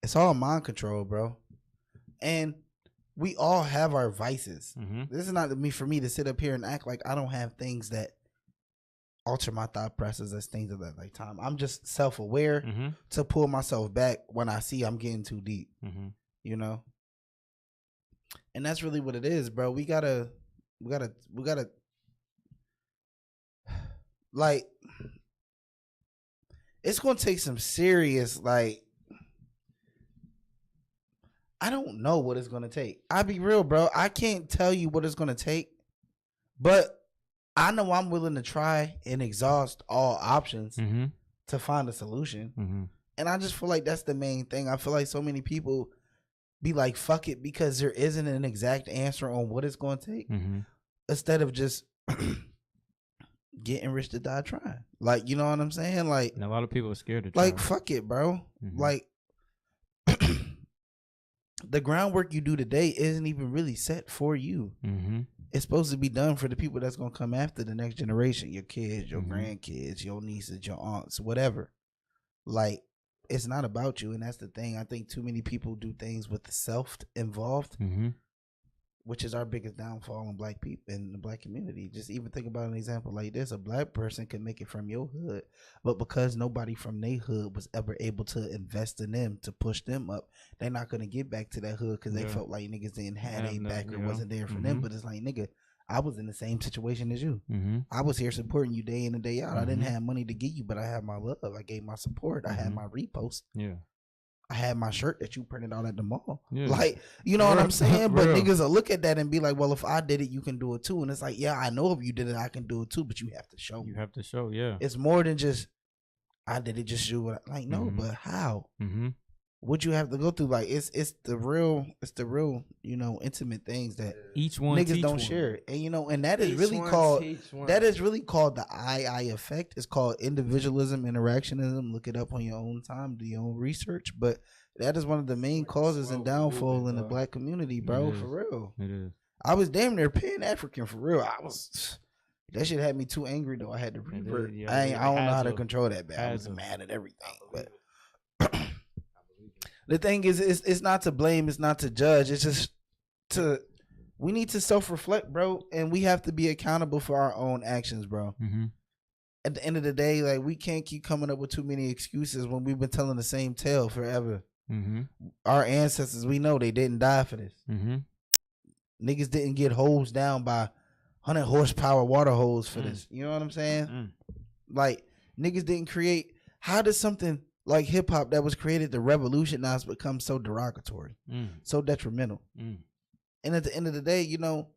it's all mind control, bro. And we all have our vices. This is not for me to sit up here and act like I don't have things that alter my thought process as things of that like time. I'm just self-aware to pull myself back when I see I'm getting too deep. You know? And that's really what it is, bro. We gotta like, it's gonna take some serious, like, I don't know what it's gonna take. I'll be real, bro. I can't tell you what it's gonna take, but I know I'm willing to try and exhaust all options to find a solution. And I just feel like that's the main thing. I feel like so many people be like, fuck it, because there isn't an exact answer on what it's gonna take, instead of just getting rich to die trying. Like, you know what I'm saying? Like, and a lot of people are scared to try. Like, fuck it, bro. Like, the groundwork you do today isn't even really set for you. It's supposed to be done for the people that's gonna come after, the next generation, your kids, your grandkids, your nieces, your aunts, whatever. Like, it's not about you, and that's the thing. I think too many people do things with the self involved, which is our biggest downfall in black people, in the black community. Just even think about an example like this. A black person can make it from your hood, but because nobody from their hood was ever able to invest in them to push them up, they're not going to get back to that hood because they felt like niggas didn't have a back or wasn't there for them. But it's like, nigga, I was in the same situation as you. I was here supporting you day in and day out. I didn't have money to give you, but I had my love. I gave my support. I had my repost. I had my shirt that you printed out at the mall. Like, you know what I'm saying? But niggas will look at that and be like, well, if I did it, you can do it too. And it's like, yeah, I know if you did it, I can do it too, but you have to show me. You have to show, yeah. It's more than just, I did it, just do what I, like, no, but how? What you have to go through, like, it's the real, you know, intimate things that each one niggas don't share. And you know, and that is really called the I effect. It's called individualism, interactionism. Look it up on your own time, do your own research. But that is one of the main causes and downfall in the black community, bro. For real. It is. I was damn near Pan-African, for real. That shit had me too angry though. I had to revert. I don't know how to control that bad. I was mad at everything, but the thing is, it's not to blame, it's not to judge, it's just we need to self-reflect, bro, and we have to be accountable for our own actions, bro. At the end of the day, like, we can't keep coming up with too many excuses when we've been telling the same tale forever. Our ancestors, we know they didn't die for this. Niggas didn't get hosed down by 100 horsepower water hose for this. You know what I'm saying? Like, niggas didn't create. How does something like hip hop that was created to revolutionize become so derogatory, so detrimental? And at the end of the day, you know,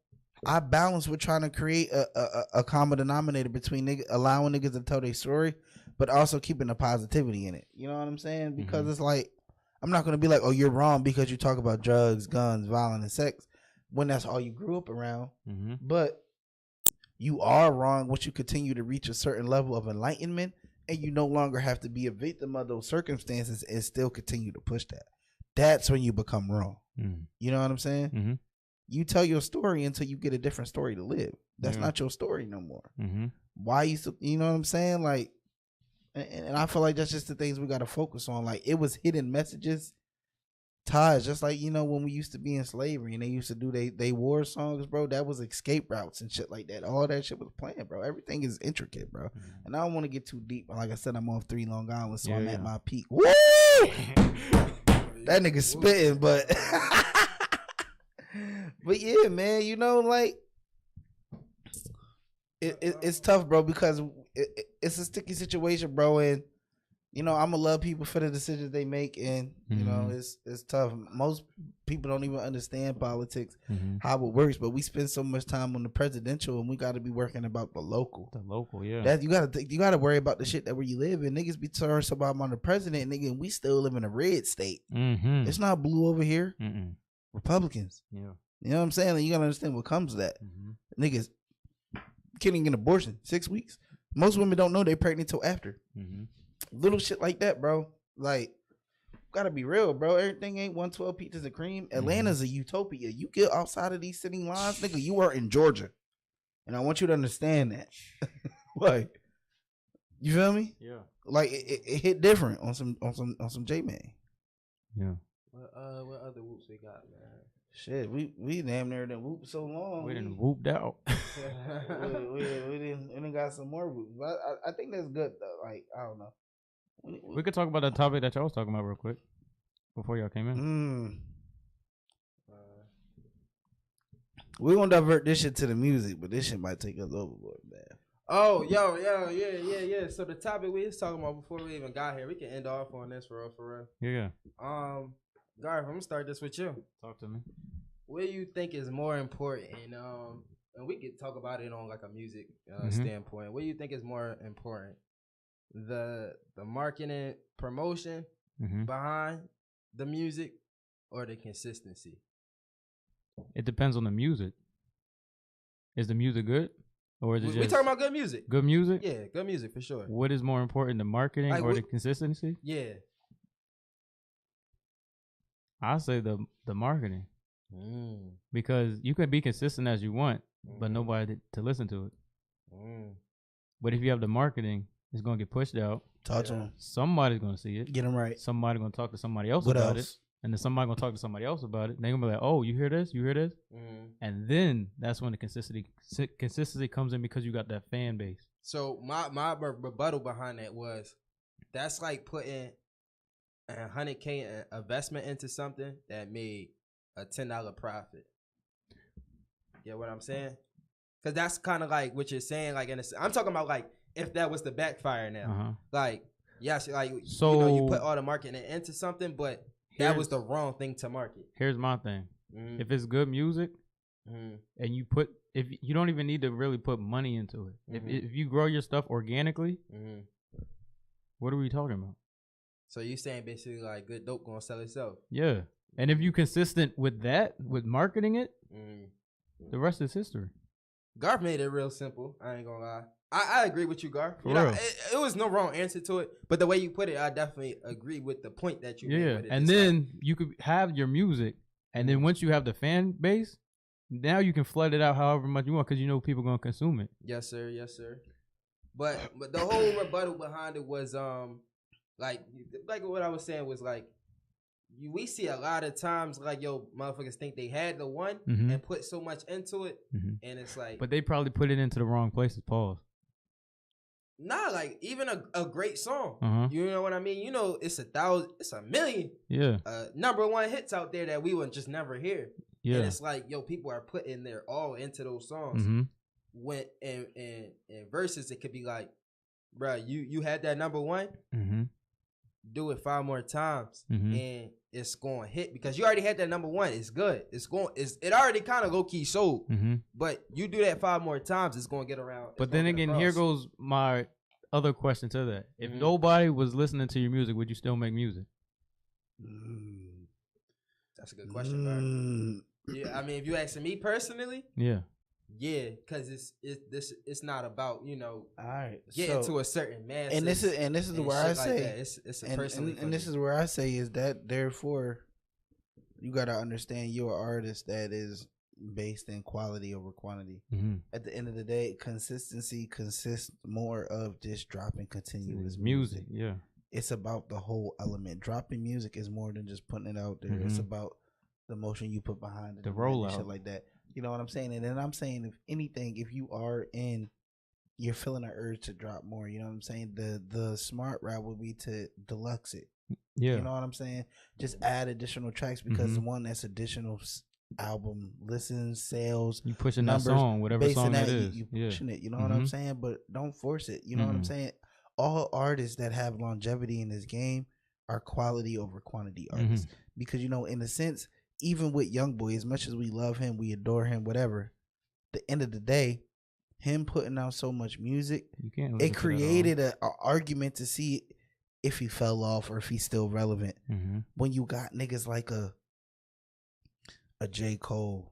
I balance with trying to create a common denominator between allowing niggas to tell their story, but also keeping the positivity in it. You know what I'm saying? Because it's like, I'm not going to be like, oh, you're wrong because you talk about drugs, guns, violence, and sex, when that's all you grew up around. But you are wrong once you continue to reach a certain level of enlightenment and you no longer have to be a victim of those circumstances and still continue to push that. That's when you become wrong. You know what I'm saying? Mm-hmm. You tell your story until you get a different story to live. That's not your story no more. Why you know what I'm saying? Like, and I feel like that's just the things we got to focus on. Like, it was hidden messages, ties, just like, you know, when we used to be in slavery and they used to do they war songs, bro. That was escape routes and shit like that. All that shit was playing, bro. Everything is intricate, bro. And I don't want to get too deep. Like I said, I'm off 3 Long Island, so I'm at my peak. Woo! That nigga spitting, but but yeah, man, you know, like it's tough, bro, because it's a sticky situation, bro, and you know, I'm gonna love people for the decisions they make, and you know, it's tough. Most people don't even understand politics, how it works, but we spend so much time on the presidential, and we got to be working about the local. Yeah. That you gotta worry about the shit that where you live, and niggas be talking so about I'm on the president, nigga, and we still live in a red state. It's not blue over here. Republicans. Yeah. You know what I'm saying? And you gotta understand what comes to that. Niggas can't even get an abortion 6 weeks. Most women don't know they're pregnant till after. Little shit like that, bro. Like, gotta be real, bro. Everything ain't 112 peaches and cream. Atlanta's a utopia. You get outside of these city lines, nigga, you are in Georgia. And I want you to understand that. Like, you feel me? Yeah. Like, it hit different on some J-Man. Yeah. What other whoops we got, man? Shit, we damn near done whooped so long. We done whooped out. we didn't got some more whoops. But I think that's good though. Like, I don't know. We could talk about that topic that y'all was talking about real quick before y'all came in. We're gonna divert this shit to the music, but this shit might take us overboard, man. Oh, yeah. So the topic we was talking about before we even got here, we can end off on this for real. Yeah. Garth, I'm gonna start this with you. Talk to me. What do you think is more important? And we could talk about it on like a music standpoint. What do you think is more important? The marketing promotion behind the music or the consistency? It depends on the music. Is the music good? Or is it just... We talking about good music. Good music? Yeah, good music for sure. What is more important, the marketing or the consistency? Yeah. I say the marketing. Because you can be consistent as you want, but nobody to listen to it. But if you have the marketing, it's going to get pushed out. Talk to them. Somebody's going to see it. Get them right. Somebody's going to talk to somebody else about it. And then somebody's going to talk to somebody else about it. They're going to be like, oh, you hear this? You hear this? And then that's when the consistency comes in because you got that fan base. So my rebuttal behind that was that's like putting $100K investment into something that made a $10 profit. You know what I'm saying? Because that's kind of like what you're saying. Like, I'm talking about like if that was the backfire now. Like, yes, like so, you know, you put all the marketing into something, but that was the wrong thing to market. Here's my thing: if it's good music, and if you don't even need to really put money into it. If you grow your stuff organically, what are we talking about? So you saying basically like good dope gonna sell itself? Yeah. And if you consistent with that, with marketing it, the rest is history. Garth made it real simple. I ain't gonna lie. I agree with you, Garth. You know, it was no wrong answer to it, but the way you put it, I definitely agree with the point that you made. With it. And then you could have your music, and then once you have the fan base, now you can flood it out however much you want because you know people gonna consume it. Yes, sir. Yes, sir. But the whole rebuttal behind it was like what I was saying was like we see a lot of times like motherfuckers think they had the one and put so much into it, and it's like. But they probably put it into the wrong places. Pause. Nah, like even a great song, you know what I mean? You know, it's 1,000, it's 1,000,000, #1 hits out there that we would just never hear. Yeah, and it's like people are putting their all into those songs. When and verses, it could be like, bruh, you had that #1, do it 5 more times, and it's going to hit because you already had that #1. It's good. It already kind of low key sold, but you do that 5 more times, it's going to get around. But then again, here goes my other question to that: if nobody was listening to your music, would you still make music? That's a good question, bro. Yeah, I mean, if you asking me personally, Yeah, because it's not about all right, getting to a certain mass. And this is where I say it's a personally. And this is where I say is that therefore you got to understand you're an artist that is based in quality over quantity. At the end of the day, consistency consists more of just dropping continuous music. Yeah, it's about the whole element. Dropping music is more than just putting it out there. It's about the emotion you put behind it, the rollout, shit like that. You know what I'm saying? And then I'm saying, if anything, if you are you're feeling an urge to drop more. You know what I'm saying? The smart route would be to deluxe it. Yeah, you know what I'm saying? Just add additional tracks because one, that's additional album listens, sales. You pushing numbers, that song, whatever song that is. You pushing it. You know what I'm saying? But don't force it. You know what I'm saying? All artists that have longevity in this game are quality over quantity artists because in a sense. Even with YoungBoy, as much as we love him, we adore him, whatever, the end of the day, him putting out so much music, it created an argument to see if he fell off or if he's still relevant. When you got niggas like a J. Cole,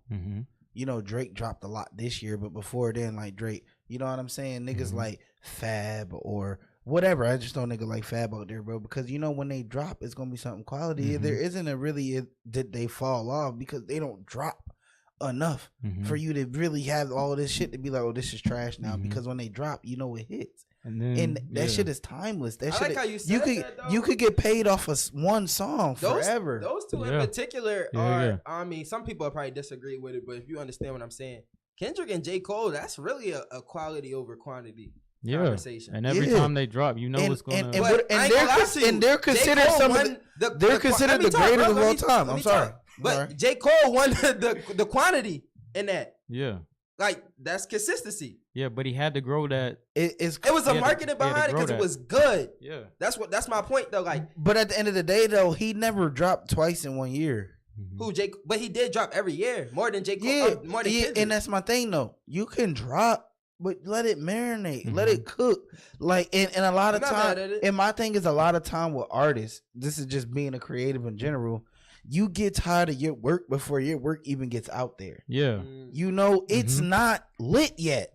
Drake dropped a lot this year, but before then, like Drake, you know what I'm saying? Niggas like Fab or whatever. I just don't nigga like Fab out there, bro, because when they drop, it's gonna be something quality. There isn't a really did they fall off because they don't drop enough for you to really have all this shit to be like, oh, this is trash now. Because when they drop, it hits. And that shit is timeless. That shit, like how you said you could get paid off of one song forever. Those two in particular are. I mean, some people probably disagree with it, but if you understand what I'm saying, Kendrick and J. Cole, that's really a quality over quantity. Conversation. And every time they drop, what's going to. And they're considered they're considered the greatest of all time. I'm sorry, but J. Cole won the quantity in that. Yeah, like that's consistency. Yeah, but he had to grow that. It was a marketing behind it because it was good. Yeah, that's my point though. Like, but at the end of the day, though, he never dropped twice in 1 year. Who Jake? But he did drop every year, more than J. Cole. More than Kendrick. And that's my thing though. You can drop. But let it marinate, let it cook. Like, and a lot of time, and my thing is a lot of time with artists, this is just being a creative in general, you get tired of your work before your work even gets out there. Yeah. It's not lit yet.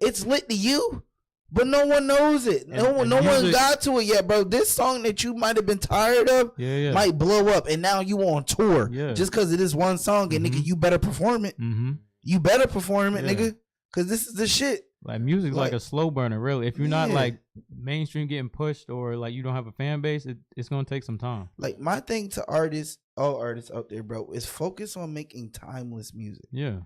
It's lit to you, but no one knows it. No one got to it yet, bro. This song that you might have been tired of might blow up, and now you on tour just because it is one song, and nigga, you better perform it. You better perform it, nigga. Cause this is the shit. Like music's like a slow burner, really. If you're not like mainstream getting pushed or like you don't have a fan base, it's gonna take some time. Like my thing to artists, all artists out there, bro, is focus on making timeless music. Yeah.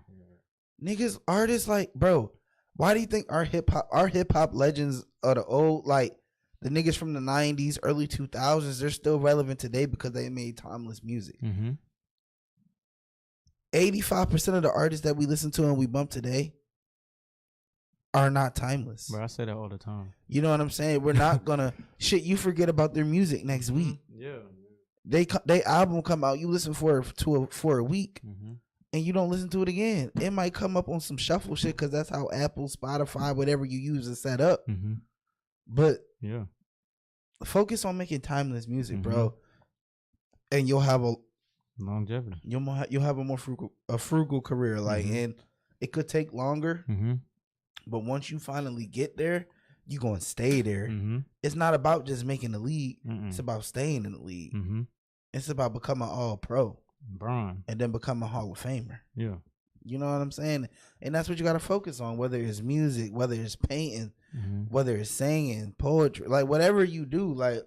Niggas, artists like, bro, why do you think our hip hop legends are the old, like the niggas from the 90s, early 2000s, they're still relevant today because they made timeless music. 85% of the artists that we listen to and we bump today are not timeless. Bro, I say that all the time. You know what I'm saying? We're not gonna you forget about their music next week. Yeah. They album come out, you listen for a week, and you don't listen to it again. It might come up on some shuffle shit because that's how Apple, Spotify, whatever you use is set up. But focus on making timeless music, bro, and you'll have a longevity. You'll have a more frugal career, like, and it could take longer. But once you finally get there, you're going to stay there. It's not about just making the league. It's about staying in the league. It's about becoming all pro. Brian. And then becoming a Hall of Famer. Yeah. You know what I'm saying? And that's what you got to focus on, whether it's music, whether it's painting, whether it's singing, poetry, like whatever you do, like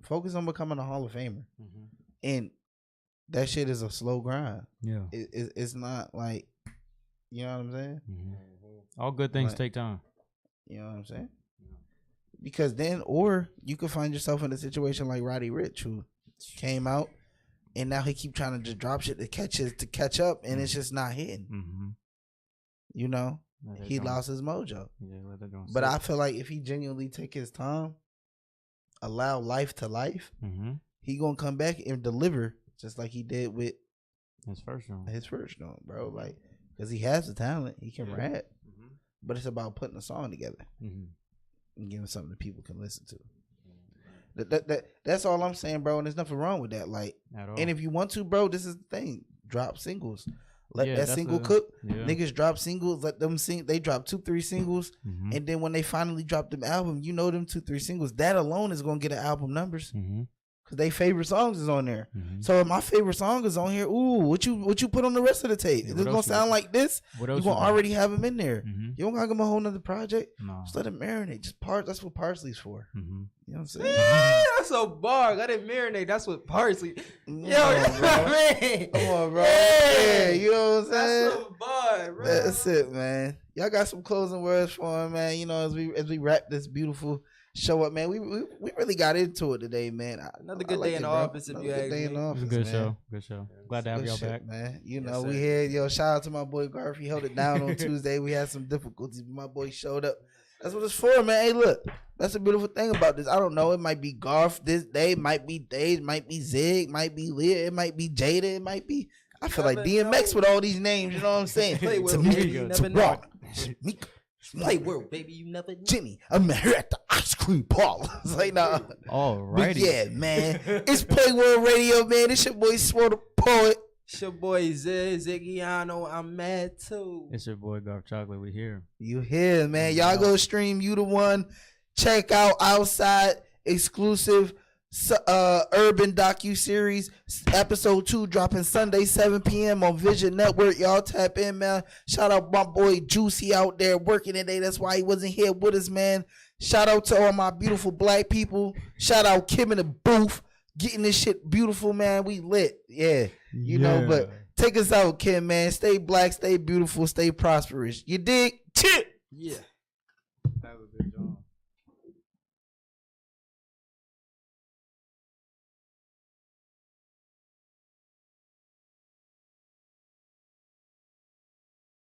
focus on becoming a Hall of Famer. And that shit is a slow grind. Yeah. It's not like, you know what I'm saying? All good things take time. You know what I'm saying? Because then, or you could find yourself in a situation like Roddy Ricch, who came out and now he keep trying to just drop shit to catch up, and it's just not hitting. You know, he lost his mojo. But I feel like if he genuinely take his time, allow life to life, he gonna come back and deliver just like he did with his first joint, bro. Like, because he has the talent, he can rap. But it's about putting a song together and giving something that people can listen to. That's all I'm saying, bro. And there's nothing wrong with that. Like, and if you want to, bro, this is the thing: drop singles. Let Yeah, that that's single a- cook. yeah. Niggas drop singles, let them sing. They drop 2-3 singles, Mhm. and then when they finally drop them album, you know them 2-3 singles. That alone is gonna get an album numbers Mhm. because they favorite songs is on there. Mhm. So if my favorite song is on here, ooh, what you put on the rest of the tape? Yeah, If what it's gonna else you sound got? like this, What you else gonna you got? already have them in there. Mhm. You don't gotta give them a whole nother project. No. Just let it marinate. Just part. That's what parsley's for. Mhm. You know what I'm saying? Yeah, that's a bar. Let it marinate. That's what parsley. Yo, you know on, what I mean? Come on, bro. Yeah. Yeah, you know what I'm saying? That's a bar, bro. That's it, man. Y'all got some closing words for him, man. You know, as we wrap this beautiful show up, man. We really got into it today, man. Another good day in the office, if Another you good ask day in the me. It office, was a good man. show. Good show. Glad to have Good y'all shit, back. man. You Yes, know, we sir. had shout out to my boy Garf. He held it down on Tuesday. We had some difficulties, but my boy showed up. That's what it's for, man. Hey, look, that's the beautiful thing about this. I don't know. It might be Garf this day, might be Dave, might be Zig, might be Leah, it might be Jada, it might be. I feel like Never DMX know. with all these names. You know what I'm saying? Playworld, Tamika, baby, you never know. Tamika, Shamika, Playworld, baby, you never know. Jenny, I'm here at the ice cream parlor. It's like, nah. But Alrighty. yeah, man. It's Playworld Radio, man. It's your boy Swore the Poet. It's your boy Ziggiano. I'm mad too. It's your boy Garf Chocolate. We here. You here, man. Y'all go stream You the One. Check out Outside exclusive urban docu-series episode 2 dropping Sunday 7 p.m. on Vision Network. Y'all tap in, man. Shout out my boy Juicy out there working today. That's why he wasn't here with us, man. Shout out to all my beautiful black people. Shout out Kim in the booth getting this shit beautiful, man. We lit. Yeah. You know, but take us out, Kim, man. Stay black, stay beautiful, stay prosperous. You dig? Chip. Yeah. That was a good job.